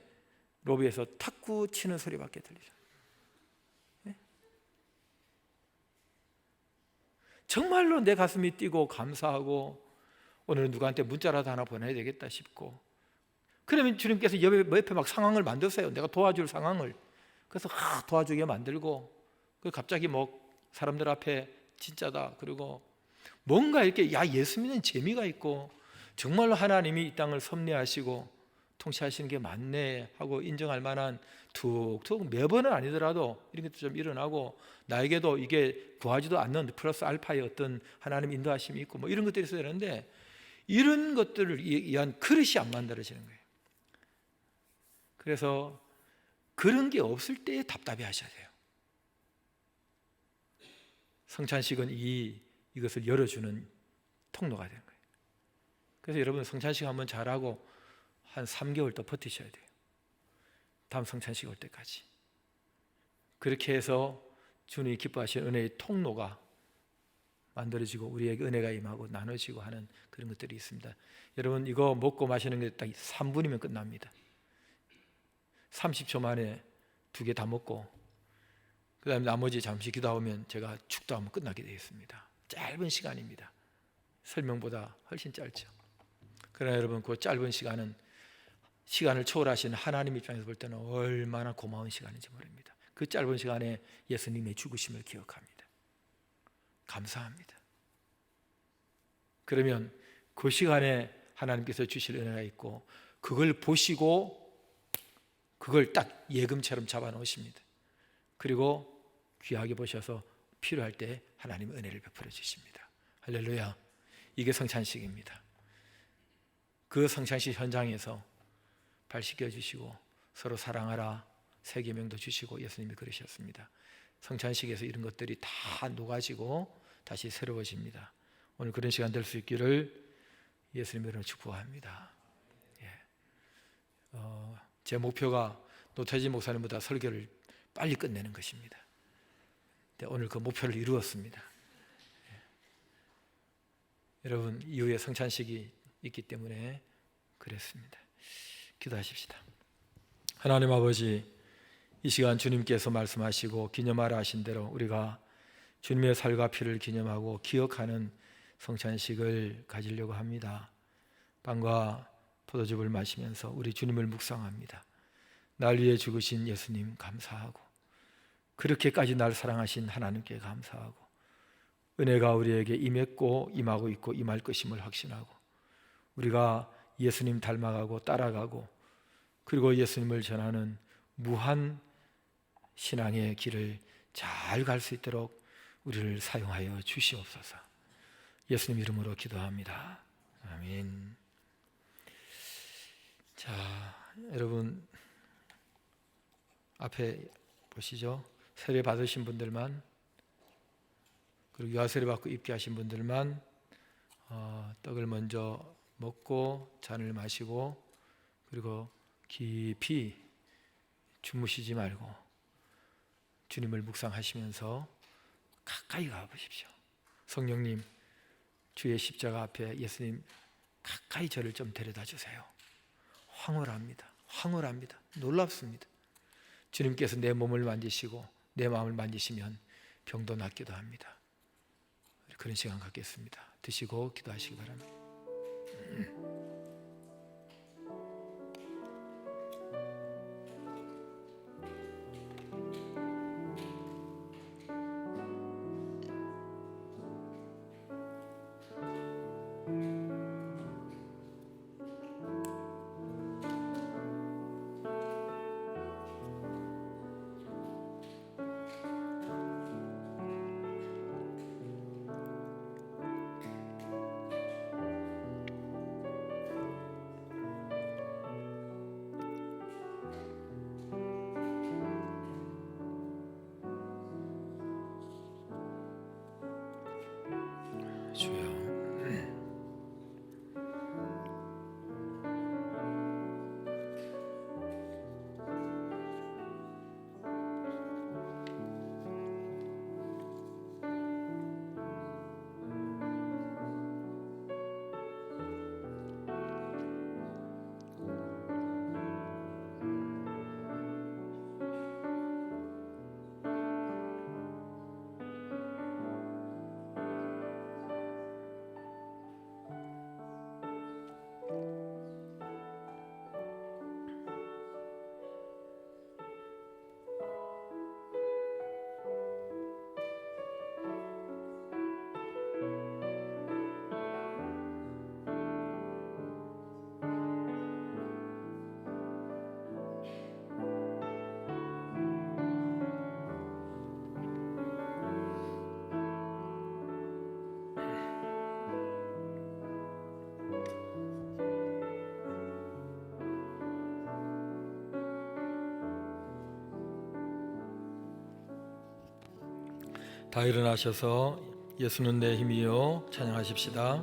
로비에서 탁구 치는 소리밖에 들리죠. 네? 정말로 내 가슴이 뛰고 감사하고 오늘은 누구한테 문자라도 하나 보내야 되겠다 싶고 그러면 주님께서 옆에 막 상황을 만드세요. 내가 도와줄 상황을. 그래서 도와주게 만들고 갑자기 뭐 사람들 앞에 진짜다 그리고 뭔가 이렇게 야 예수 믿는 재미가 있고 정말로 하나님이 이 땅을 섭리하시고 통치하시는 게 맞네 하고 인정할 만한 툭툭 매번은 아니더라도 이런 것도 좀 일어나고 나에게도 이게 구하지도 않는 플러스 알파의 어떤 하나님 인도하심이 있고 뭐 이런 것들이 있어야 되는데 이런 것들을 위한 그릇이 안 만들어지는 거예요. 그래서 그런 게 없을 때 답답해 하셔야 돼요. 성찬식은 이것을 열어주는 통로가 되는 거예요. 그래서 여러분 성찬식 한번 잘하고 한 3개월 더 버티셔야 돼요. 다음 성찬식 올 때까지. 그렇게 해서 주님이 기뻐하시는 은혜의 통로가 만들어지고 우리에게 은혜가 임하고 나눠지고 하는 그런 것들이 있습니다. 여러분 이거 먹고 마시는 게 딱 3분이면 끝납니다. 30초 만에 2개 다 먹고 그 다음에 나머지 잠시 기도하면 제가 축도하면 끝나게 되겠습니다. 짧은 시간입니다. 설명보다 훨씬 짧죠. 그러나 여러분 그 짧은 시간을 초월하시는 하나님 입장에서 볼 때는 얼마나 고마운 시간인지 모릅니다. 그 짧은 시간에 예수님의 죽으심을 기억합니다. 감사합니다. 그러면 그 시간에 하나님께서 주실 은혜가 있고 그걸 보시고 그걸 딱 예금처럼 잡아 놓으십니다. 그리고 귀하게 보셔서 필요할 때 하나님의 은혜를 베풀어 주십니다. 할렐루야. 이게 성찬식입니다. 그 성찬식 현장에서 발 씻겨주시고 서로 사랑하라 세계명도 주시고 예수님이 그러셨습니다. 성찬식에서 이런 것들이 다 녹아지고 다시 새로워집니다. 오늘 그런 시간 될 수 있기를 예수님으로 축복합니다. 제 목표가 노태지 목사님보다 설교를 빨리 끝내는 것입니다. 오늘 그 목표를 이루었습니다. 여러분 이후에 성찬식이 있기 때문에 그랬습니다. 기도하십시다. 하나님 아버지 이 시간 주님께서 말씀하시고 기념하라 하신 대로 우리가 주님의 살과 피를 기념하고 기억하는 성찬식을 가지려고 합니다. 빵과 포도즙을 마시면서 우리 주님을 묵상합니다. 날 위해 죽으신 예수님 감사하고 그렇게까지 날 사랑하신 하나님께 감사하고 은혜가 우리에게 임했고 임하고 있고 임할 것임을 확신하고 우리가 예수님 닮아가고 따라가고 그리고 예수님을 전하는 무한 신앙의 길을 잘 갈 수 있도록 우리를 사용하여 주시옵소서. 예수님 이름으로 기도합니다. 아멘. 자, 여러분 앞에 보시죠. 세례 받으신 분들만 그리고 유아세례 받고 입교하신 분들만 떡을 먼저 먹고 잔을 마시고 그리고 깊이 주무시지 말고 주님을 묵상하시면서 가까이 가보십시오. 성령님 주의 십자가 앞에 예수님 가까이 저를 좀 데려다 주세요. 황홀합니다. 황홀합니다. 놀랍습니다. 주님께서 내 몸을 만지시고 내 마음을 만지시면 병도 낫기도 합니다. 그런 시간 갖겠습니다. 드시고 기도하시기 바랍니다. 주여, 다 일어나셔서 예수는 내 힘이요 찬양하십시다.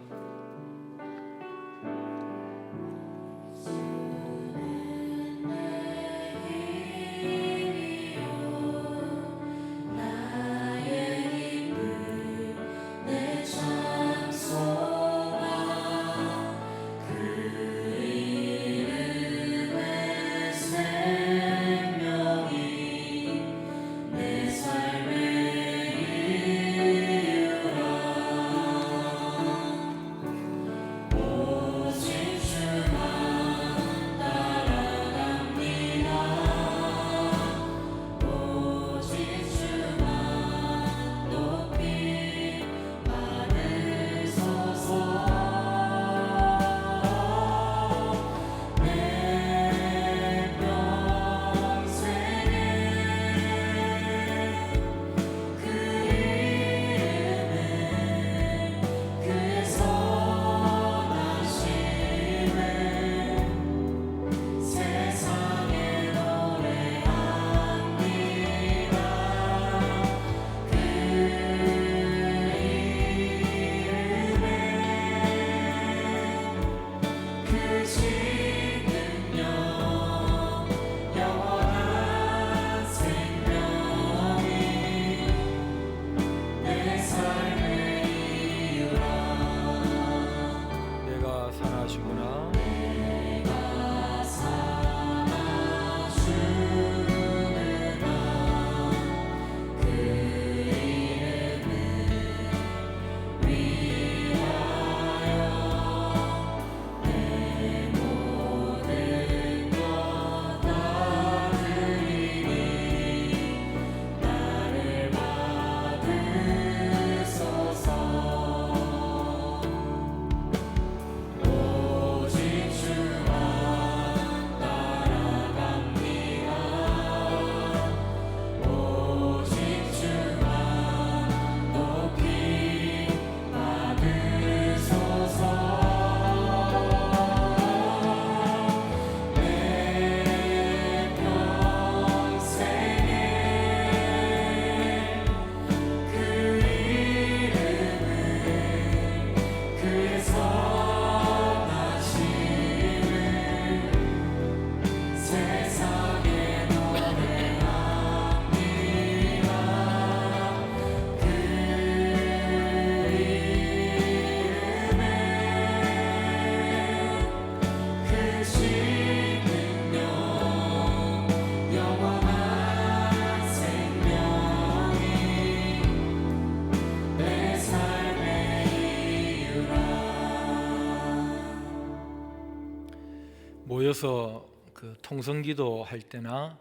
모여서 그 통성기도 할 때나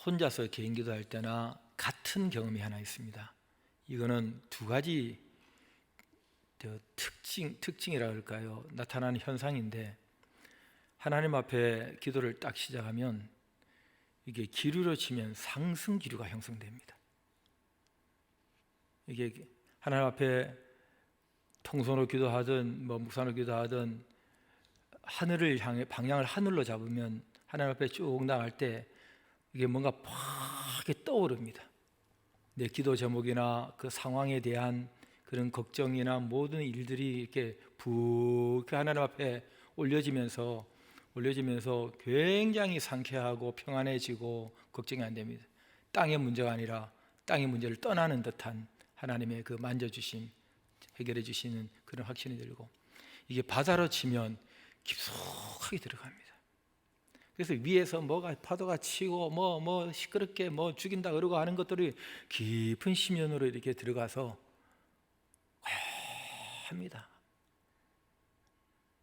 혼자서 개인기도 할 때나 같은 경험이 하나 있습니다. 이거는 두 가지 특징이라 할까요? 나타나는 현상인데, 하나님 앞에 기도를 딱 시작하면 이게 기류로 치면 상승 기류가 형성됩니다. 이게 하나님 앞에 통성으로 기도하든 뭐 묵상으로 기도하든 하늘을 향해 방향을 하늘로 잡으면 하나님 앞에 쭉 나갈 때 이게 뭔가 팍하게 떠오릅니다. 내 기도 제목이나 그 상황에 대한 그런 걱정이나 모든 일들이 이렇게 푹 하나님 앞에 올려지면서 굉장히 상쾌하고 평안해지고 걱정이 안 됩니다. 땅의 문제가 아니라 땅의 문제를 떠나는 듯한 하나님의 그 만져주심, 해결해 주시는 그런 확신이 들고, 이게 바다로 치면 깊숙하게 들어갑니다. 그래서 위에서 뭐가 파도가 치고 뭐 시끄럽게 뭐 죽인다 그러고 하는 것들이 깊은 심연으로 이렇게 들어가서 합니다.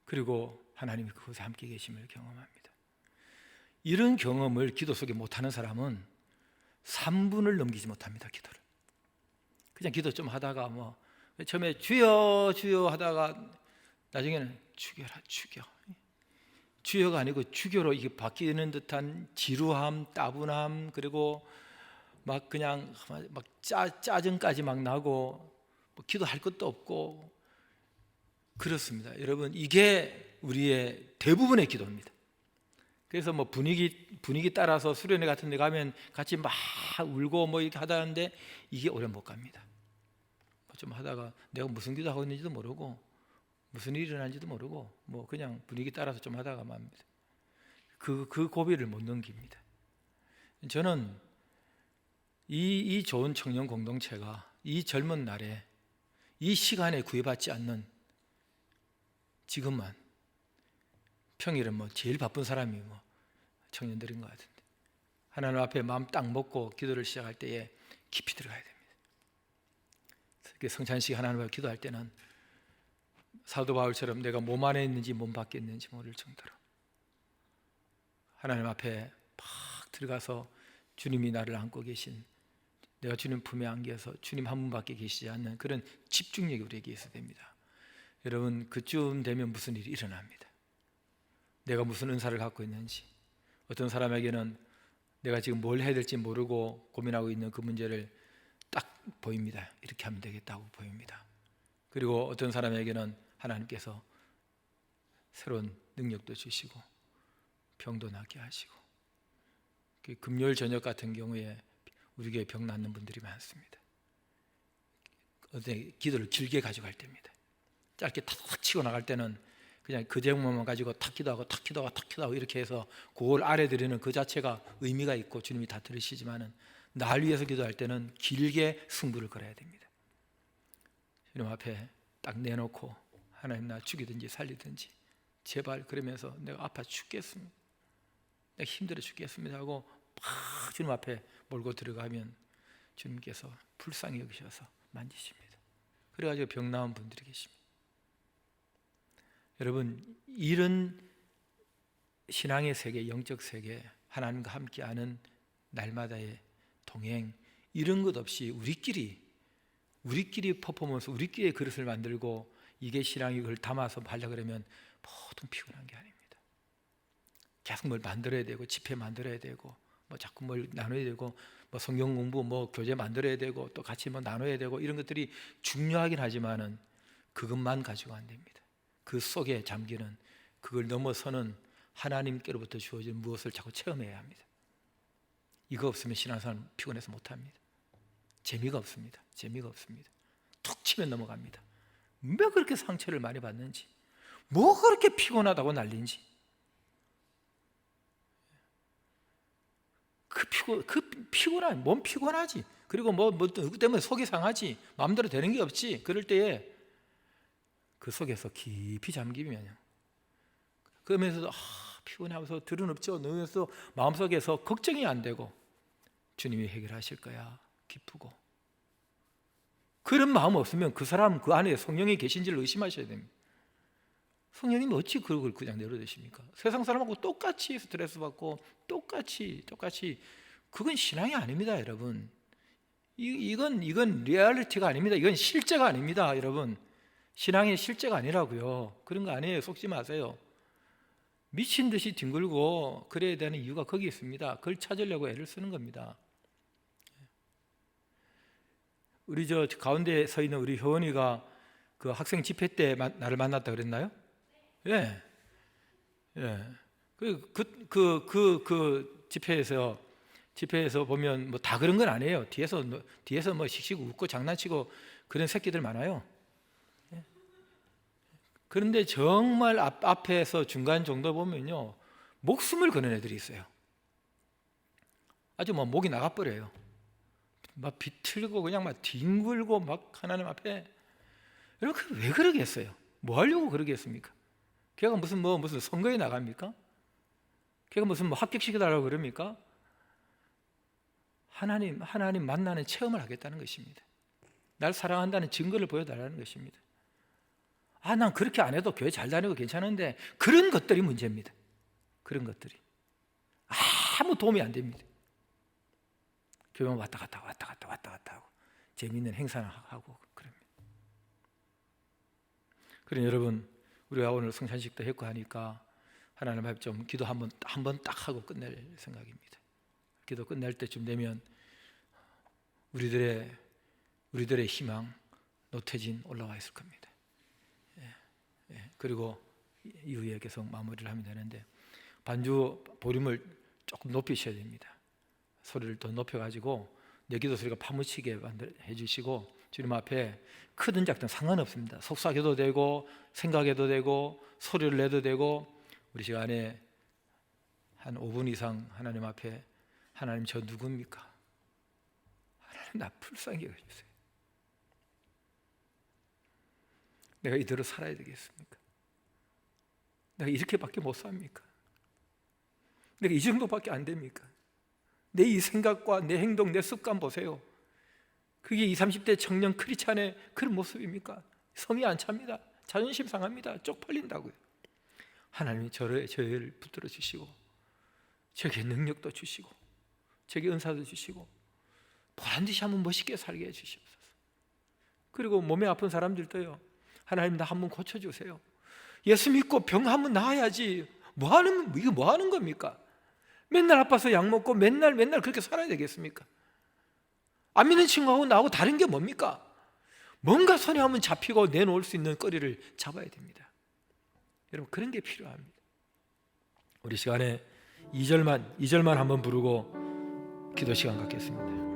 그리고 하나님이 그곳에 함께 계심을 경험합니다. 이런 경험을 기도 속에 못하는 사람은 3분을 넘기지 못합니다. 기도를 그냥 기도 좀 하다가 뭐 처음에 주여 주여 하다가 나중에는 죽여라 죽여, 주여가 아니고 주교로 이게 바뀌는 듯한 지루함, 따분함, 그리고 막 그냥 막 짜증까지 막 나고 뭐 기도할 것도 없고 그렇습니다. 여러분, 이게 우리의 대부분의 기도입니다. 그래서 뭐 분위기 따라서 수련회 같은 데 가면 같이 막 울고 뭐 이렇게 하다는데 이게 오래 못 갑니다. 좀 하다가 내가 무슨 기도하고 있는지도 모르고 무슨 일이 일어나는지도 모르고 뭐 그냥 분위기 따라서 좀 하다가 맙니다. 그 고비를 못 넘깁니다. 저는 이 좋은 청년 공동체가 이 젊은 날에 이 시간에 구애받지 않는 지금만, 평일은 뭐 제일 바쁜 사람이 뭐 청년들인 것 같은데, 하나님 앞에 마음 딱 먹고 기도를 시작할 때에 깊이 들어가야 됩니다. 성찬식 하나님 앞에 기도할 때는 사도 바울처럼 내가 몸 안에 있는지 몸 밖에 있는지 모를 정도로 하나님 앞에 팍 들어가서 주님이 나를 안고 계신, 내가 주님 품에 안겨서 주님 한 분밖에 계시지 않는 그런 집중력이 우리에게 있어야 됩니다. 여러분, 그쯤 되면 무슨 일이 일어납니다. 내가 무슨 은사를 갖고 있는지, 어떤 사람에게는 내가 지금 뭘 해야 될지 모르고 고민하고 있는 그 문제를 딱 보입니다. 이렇게 하면 되겠다고 보입니다. 그리고 어떤 사람에게는 하나님께서 새로운 능력도 주시고 병도 낫게 하시고, 금요일 저녁 같은 경우에 우리 교회 병 낫는 분들이 많습니다. 어떤 기도를 길게 가져갈 때입니다. 짧게 탁 치고 나갈 때는 그냥 그 제목만 가지고 탁 기도하고 탁 기도하고 탁 기도하고 이렇게 해서 그걸 아래드리는 그 자체가 의미가 있고 주님이 다 들으시지만은, 날 위해서 기도할 때는 길게 승부를 걸어야 됩니다. 주님 앞에 딱 내놓고 하나님 나 죽이든지 살리든지 제발, 그러면서 내가 아파 죽겠습니다, 내가 힘들어 죽겠습니다 하고 막 주님 앞에 몰고 들어가면 주님께서 불쌍히 여기셔서 만지십니다. 그래가지고 병 나은 분들이 계십니다. 여러분, 이런 신앙의 세계, 영적 세계, 하나님과 함께하는 날마다의 동행, 이런 것 없이 우리끼리 퍼포먼스, 우리끼리 그릇을 만들고 이게 신앙이 그걸 담아서 하려고 그러면 보통 피곤한 게 아닙니다. 계속 뭘 만들어야 되고, 집회 만들어야 되고, 뭐 자꾸 뭘 나눠야 되고, 뭐 성경 공부, 뭐 교재 만들어야 되고, 또 같이 뭐 나눠야 되고, 이런 것들이 중요하긴 하지만은 그것만 가지고 안 됩니다. 그 속에 잠기는, 그걸 넘어서는 하나님께로부터 주어진 무엇을 자꾸 체험해야 합니다. 이거 없으면 신앙생활 피곤해서 못합니다. 재미가 없습니다. 툭 치면 넘어갑니다. 왜 그렇게 상처를 많이 받는지, 뭐 그렇게 피곤하다고 난린지, 몸 피곤하지. 그리고 뭐 누구 때문에 속이 상하지, 마음대로 되는 게 없지. 그럴 때에 그 속에서 깊이 잠기면요, 그러면서도 피곤하면서 드러눕죠. 누워서 마음속에서 걱정이 안 되고 주님이 해결하실 거야 기쁘고, 그런 마음 없으면 그 사람 그 안에 성령이 계신지를 의심하셔야 됩니다. 성령님이 어찌 그걸 그냥 내려두십니까? 세상 사람하고 똑같이 스트레스 받고 똑같이 그건 신앙이 아닙니다, 여러분. 이건 리얼리티가 아닙니다. 이건 실제가 아닙니다, 여러분. 신앙의 실제가 아니라고요. 그런 거 아니에요. 속지 마세요. 미친 듯이 뒹굴고 그래야 되는 이유가 거기 있습니다. 그걸 찾으려고 애를 쓰는 겁니다. 우리 저 가운데 서 있는 우리 효원이가 그 학생 집회 때 나를 만났다 그랬나요? 예. 그 집회에서 보면 뭐 다 그런 건 아니에요. 뒤에서 뭐 씩씩 웃고 장난치고 그런 새끼들 많아요. 예. 그런데 정말 앞에서 중간 정도 보면요, 목숨을 거는 애들이 있어요. 아주 뭐 목이 나가버려요. 막 비틀고 그냥 막 뒹굴고 막 하나님 앞에. 여러분, 왜 그러겠어요? 뭐 하려고 그러겠습니까? 걔가 무슨 선거에 나갑니까? 걔가 무슨 뭐 합격시켜달라고 그럽니까? 하나님 만나는 체험을 하겠다는 것입니다. 날 사랑한다는 증거를 보여달라는 것입니다. 난 그렇게 안 해도 교회 잘 다니고 괜찮은데, 그런 것들이 문제입니다. 그런 것들이 아무 도움이 안 됩니다. 교회만 왔다 갔다 하고 재미있는 행사나 하고 그럽니다. 그럼 여러분, 우리가 오늘 성찬식도 했고 하니까 하나님 앞에 좀 기도 한번 딱 하고 끝낼 생각입니다. 기도 끝날 때쯤 되면 우리들의 희망 노태진 올라와 있을 겁니다. 그리고 이후에 계속 마무리를 하면 되는데, 반주 볼륨을 조금 높이셔야 됩니다. 소리를 더 높여가지고 내 기도 소리가 파묻히게 해주시고, 주님 앞에 크든 작든 상관없습니다. 속삭여도 되고 생각해도 되고 소리를 내도 되고, 우리 시간에 한 5분 이상 하나님 앞에, 하나님 저 누굽니까? 하나님 나 불쌍히 여겨주세요. 내가 이대로 살아야 되겠습니까? 내가 이렇게밖에 못 삽니까? 내가 이 정도밖에 안 됩니까? 내 이 생각과 내 행동, 내 습관 보세요. 그게 20, 30대 청년 크리스찬의 그런 모습입니까? 성이 안 찹니다. 자존심 상합니다. 쪽팔린다고요. 하나님이 저를 붙들어 주시고, 저에게 능력도 주시고, 저에게 은사도 주시고, 보란듯이 한번 멋있게 살게 해주시옵소서. 그리고 몸에 아픈 사람들도요, 하나님 나 한번 고쳐주세요. 예수 믿고 병 한번 나아야지. 이거 뭐 하는 겁니까? 맨날 아파서 약 먹고 맨날 그렇게 살아야 되겠습니까? 안 믿는 친구하고 나하고 다른 게 뭡니까? 뭔가 손에 한번 잡히고 내놓을 수 있는 거리를 잡아야 됩니다. 여러분, 그런 게 필요합니다. 우리 시간에 2절만 한번 부르고 기도 시간 갖겠습니다.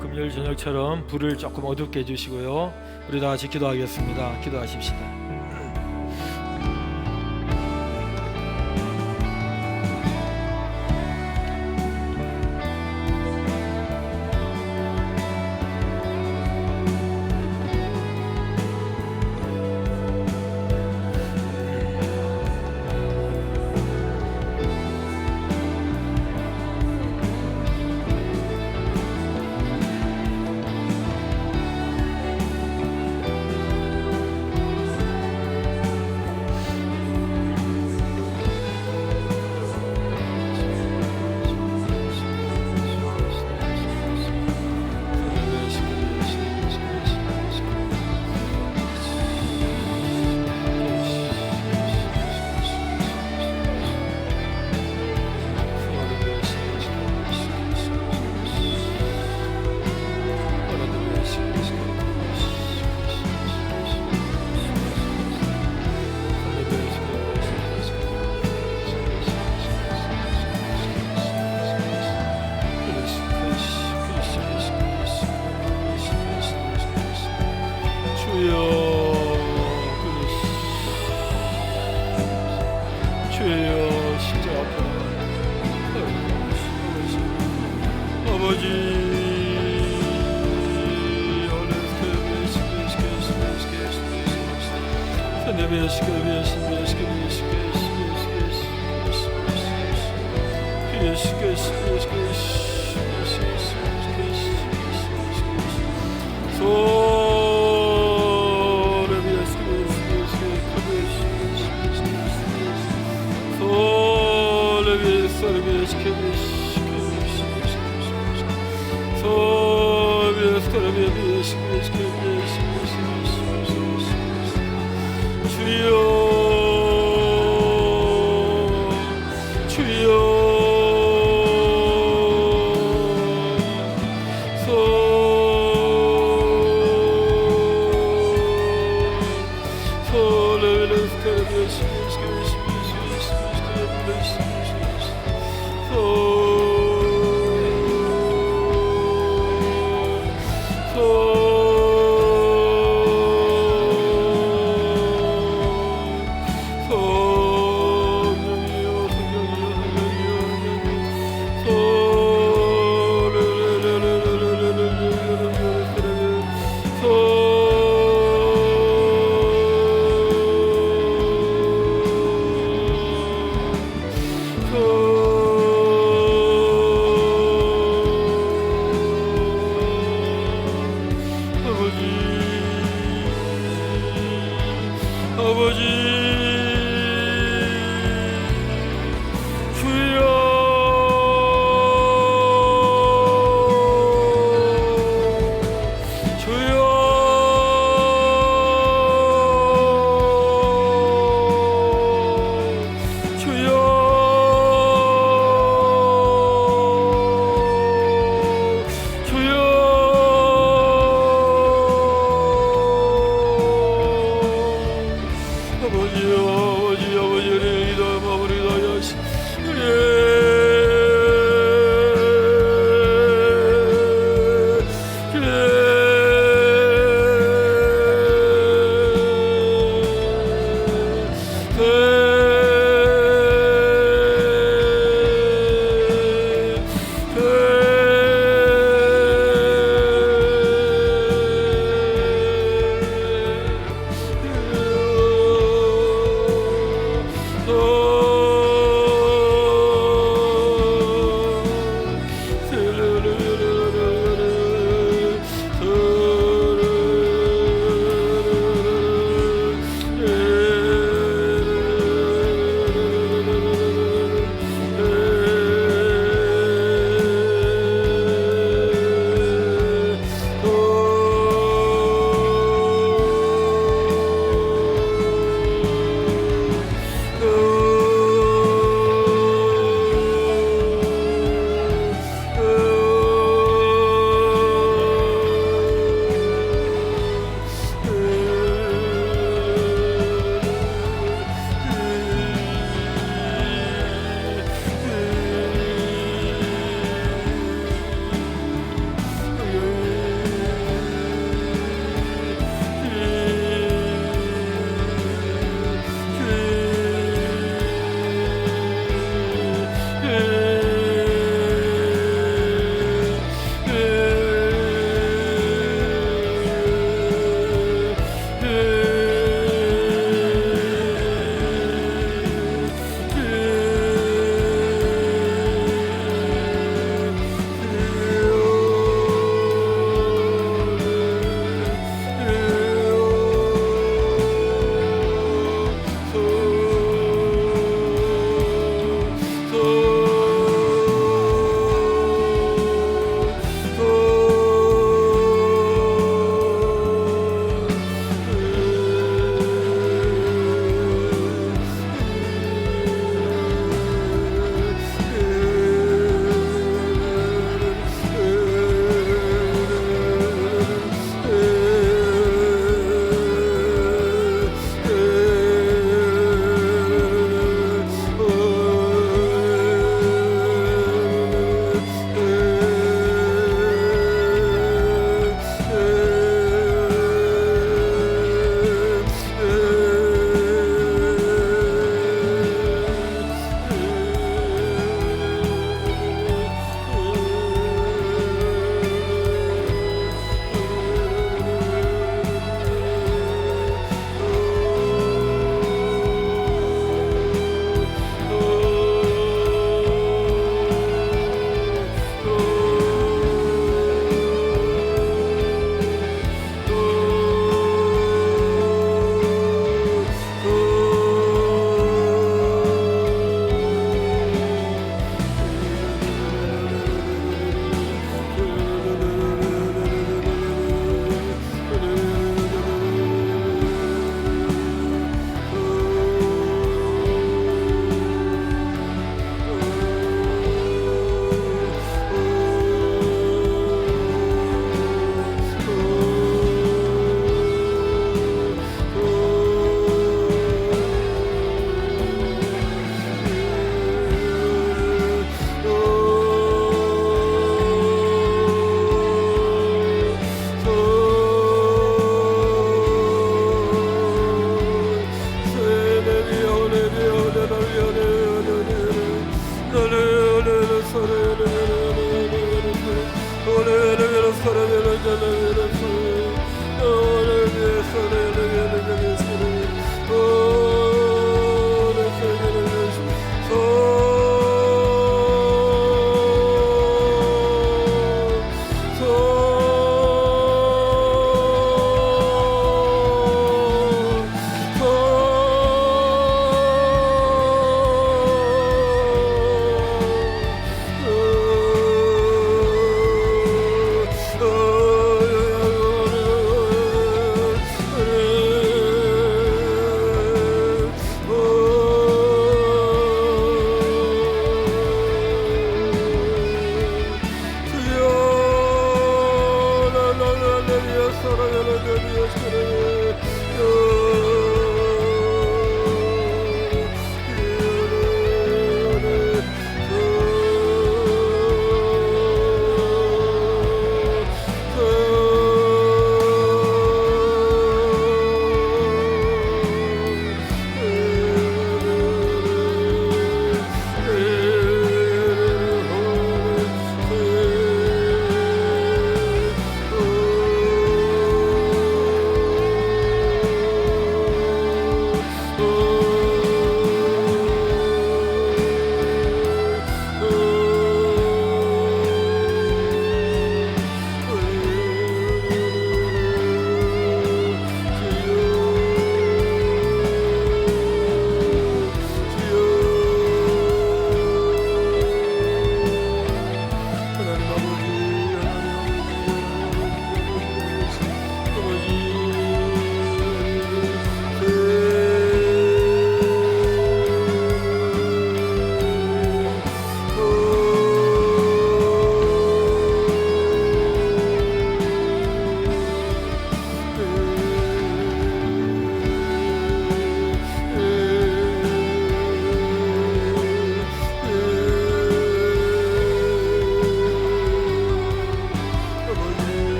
금요일 저녁처럼 불을 조금 어둡게 해주시고요. 우리 다 같이 기도하겠습니다. 기도하십시다. 주여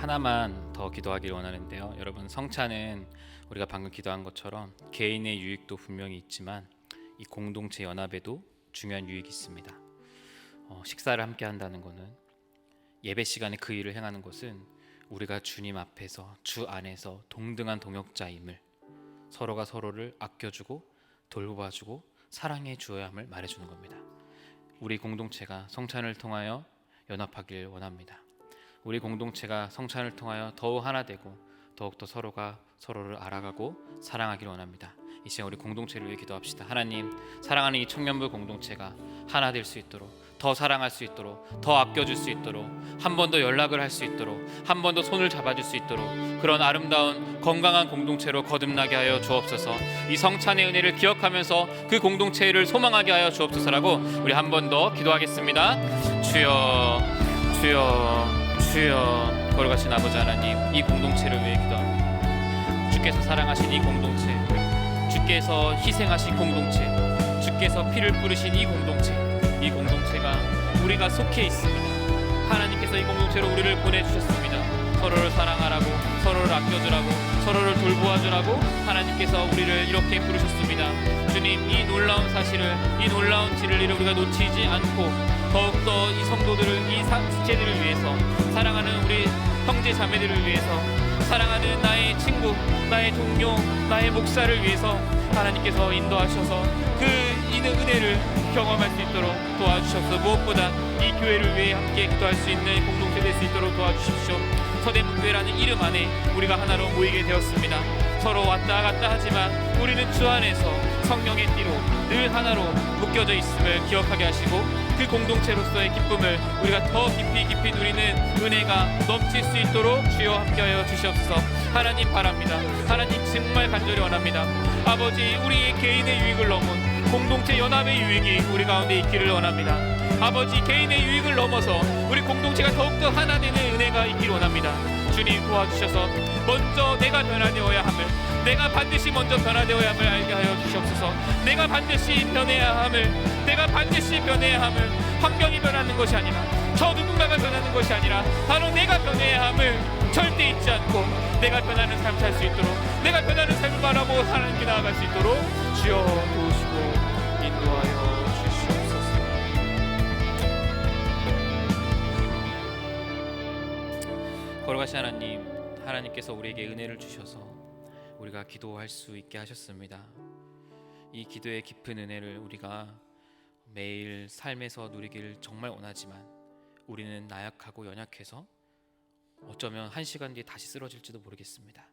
하나만 더 기도하길 원하는데요. 여러분, 성찬은 우리가 방금 기도한 것처럼 개인의 유익도 분명히 있지만 이 공동체 연합에도 중요한 유익이 있습니다. 식사를 함께 한다는 것은, 예배 시간에 그 일을 행하는 것은 우리가 주님 앞에서, 주 안에서 동등한 동역자임을, 서로가 서로를 아껴주고 돌봐주고 사랑해 주어야 함을 말해주는 겁니다. 우리 공동체가 성찬을 통하여 연합하길 원합니다. 우리 공동체가 성찬을 통하여 더욱 하나 되고 더욱더 서로가 서로를 알아가고 사랑하길 원합니다. 이 시간 우리 공동체를 위해 기도합시다. 하나님, 사랑하는 이 청년부 공동체가 하나 될 수 있도록, 더 사랑할 수 있도록, 더 아껴줄 수 있도록, 한 번 더 연락을 할 수 있도록, 한 번 더 손을 잡아줄 수 있도록, 그런 아름다운 건강한 공동체로 거듭나게 하여 주옵소서. 이 성찬의 은혜를 기억하면서 그 공동체를 소망하게 하여 주옵소서라고 우리 한 번 더 기도하겠습니다. 주여, 주여, 주여. 거룩하신 아버지 하나님, 이 공동체를 위해 기도합니다. 주께서 사랑하신 이 공동체, 주께서 희생하신 공동체, 주께서 피를 뿌리신 이 공동체가 우리가 속해 있습니다. 하나님께서 이 공동체로 우리를 보내주셨습니다. 서로를 사랑하라고, 서로를 아껴주라고, 서로를 돌보아주라고 하나님께서 우리를 이렇게 부르셨습니다. 주님, 이 놀라운 사실을, 이 놀라운 진리를 우리가 놓치지 않고 더욱더 이 성도들을, 이 지체들을 위해서, 사랑하는 우리 형제 자매들을 위해서, 사랑하는 나의 친구, 나의 동료, 나의 목사를 위해서 하나님께서 인도하셔서 그 은혜를 경험할 수 있도록 도와주셔서, 무엇보다 이 교회를 위해 함께 기도할 수 있는 공동체 될 수 있도록 도와주십시오. 서대문교회라는 이름 안에 우리가 하나로 모이게 되었습니다. 서로 왔다 갔다 하지만 우리는 주 안에서 성령의 띠로 늘 하나로 묶여져 있음을 기억하게 하시고, 그 공동체로서의 기쁨을 우리가 더 깊이 누리는 은혜가 넘칠 수 있도록 주여 함께하여 주시옵소서. 하나님 바랍니다. 하나님 정말 간절히 원합니다. 아버지, 우리의 개인의 유익을 넘은 공동체 연합의 유익이 우리 가운데 있기를 원합니다. 아버지, 개인의 유익을 넘어서 우리 공동체가 더욱더 하나 되는 은혜가 있기를 원합니다. 주님 도와주셔서 먼저 내가 변화되어야 함을, 내가 반드시 먼저 변화되어야 함을 알게 하여 주시옵소서. 내가 반드시 변해야 함을, 내가 반드시 변해야 함을, 환경이 변하는 것이 아니라, 저 누군가가 변하는 것이 아니라 바로 내가 변해야 함을 절대 잊지 않고 내가 변하는 삶 살 수 있도록, 내가 변하는 삶을 바라보고 하나님께 나아갈 수 있도록 주여 도우시고 인도하여 주시옵소서. 거룩하신 하나님, 하나님께서 우리에게 은혜를 주셔서 우리가 기도할 수 있게 하셨습니다. 이 기도의 깊은 은혜를 우리가 매일 삶에서 누리길 정말 원하지만 우리는 나약하고 연약해서 어쩌면 1시간 뒤에 다시 쓰러질지도 모르겠습니다.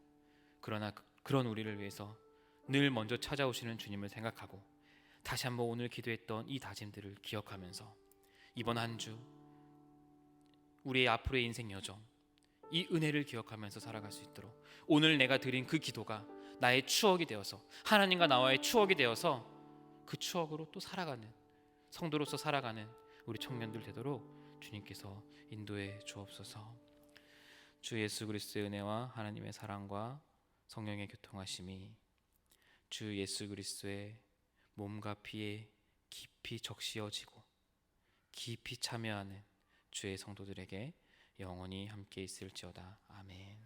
그러나 그런 우리를 위해서 늘 먼저 찾아오시는 주님을 생각하고 다시 한번 오늘 기도했던 이 다짐들을 기억하면서 이번 한 주 우리의 앞으로의 인생 여정, 이 은혜를 기억하면서 살아갈 수 있도록 오늘 내가 드린 그 기도가 나의 추억이 되어서, 하나님과 나와의 추억이 되어서 그 추억으로 또 살아가는, 성도로서 살아가는 우리 청년들 되도록 주님께서 인도해 주옵소서. 주 예수 그리스도의 은혜와 하나님의 사랑과 성령의 교통하심이 주 예수 그리스도의 몸과 피에 깊이 적시어지고 깊이 참여하는 주의 성도들에게 영원히 함께 있을지어다. 아멘.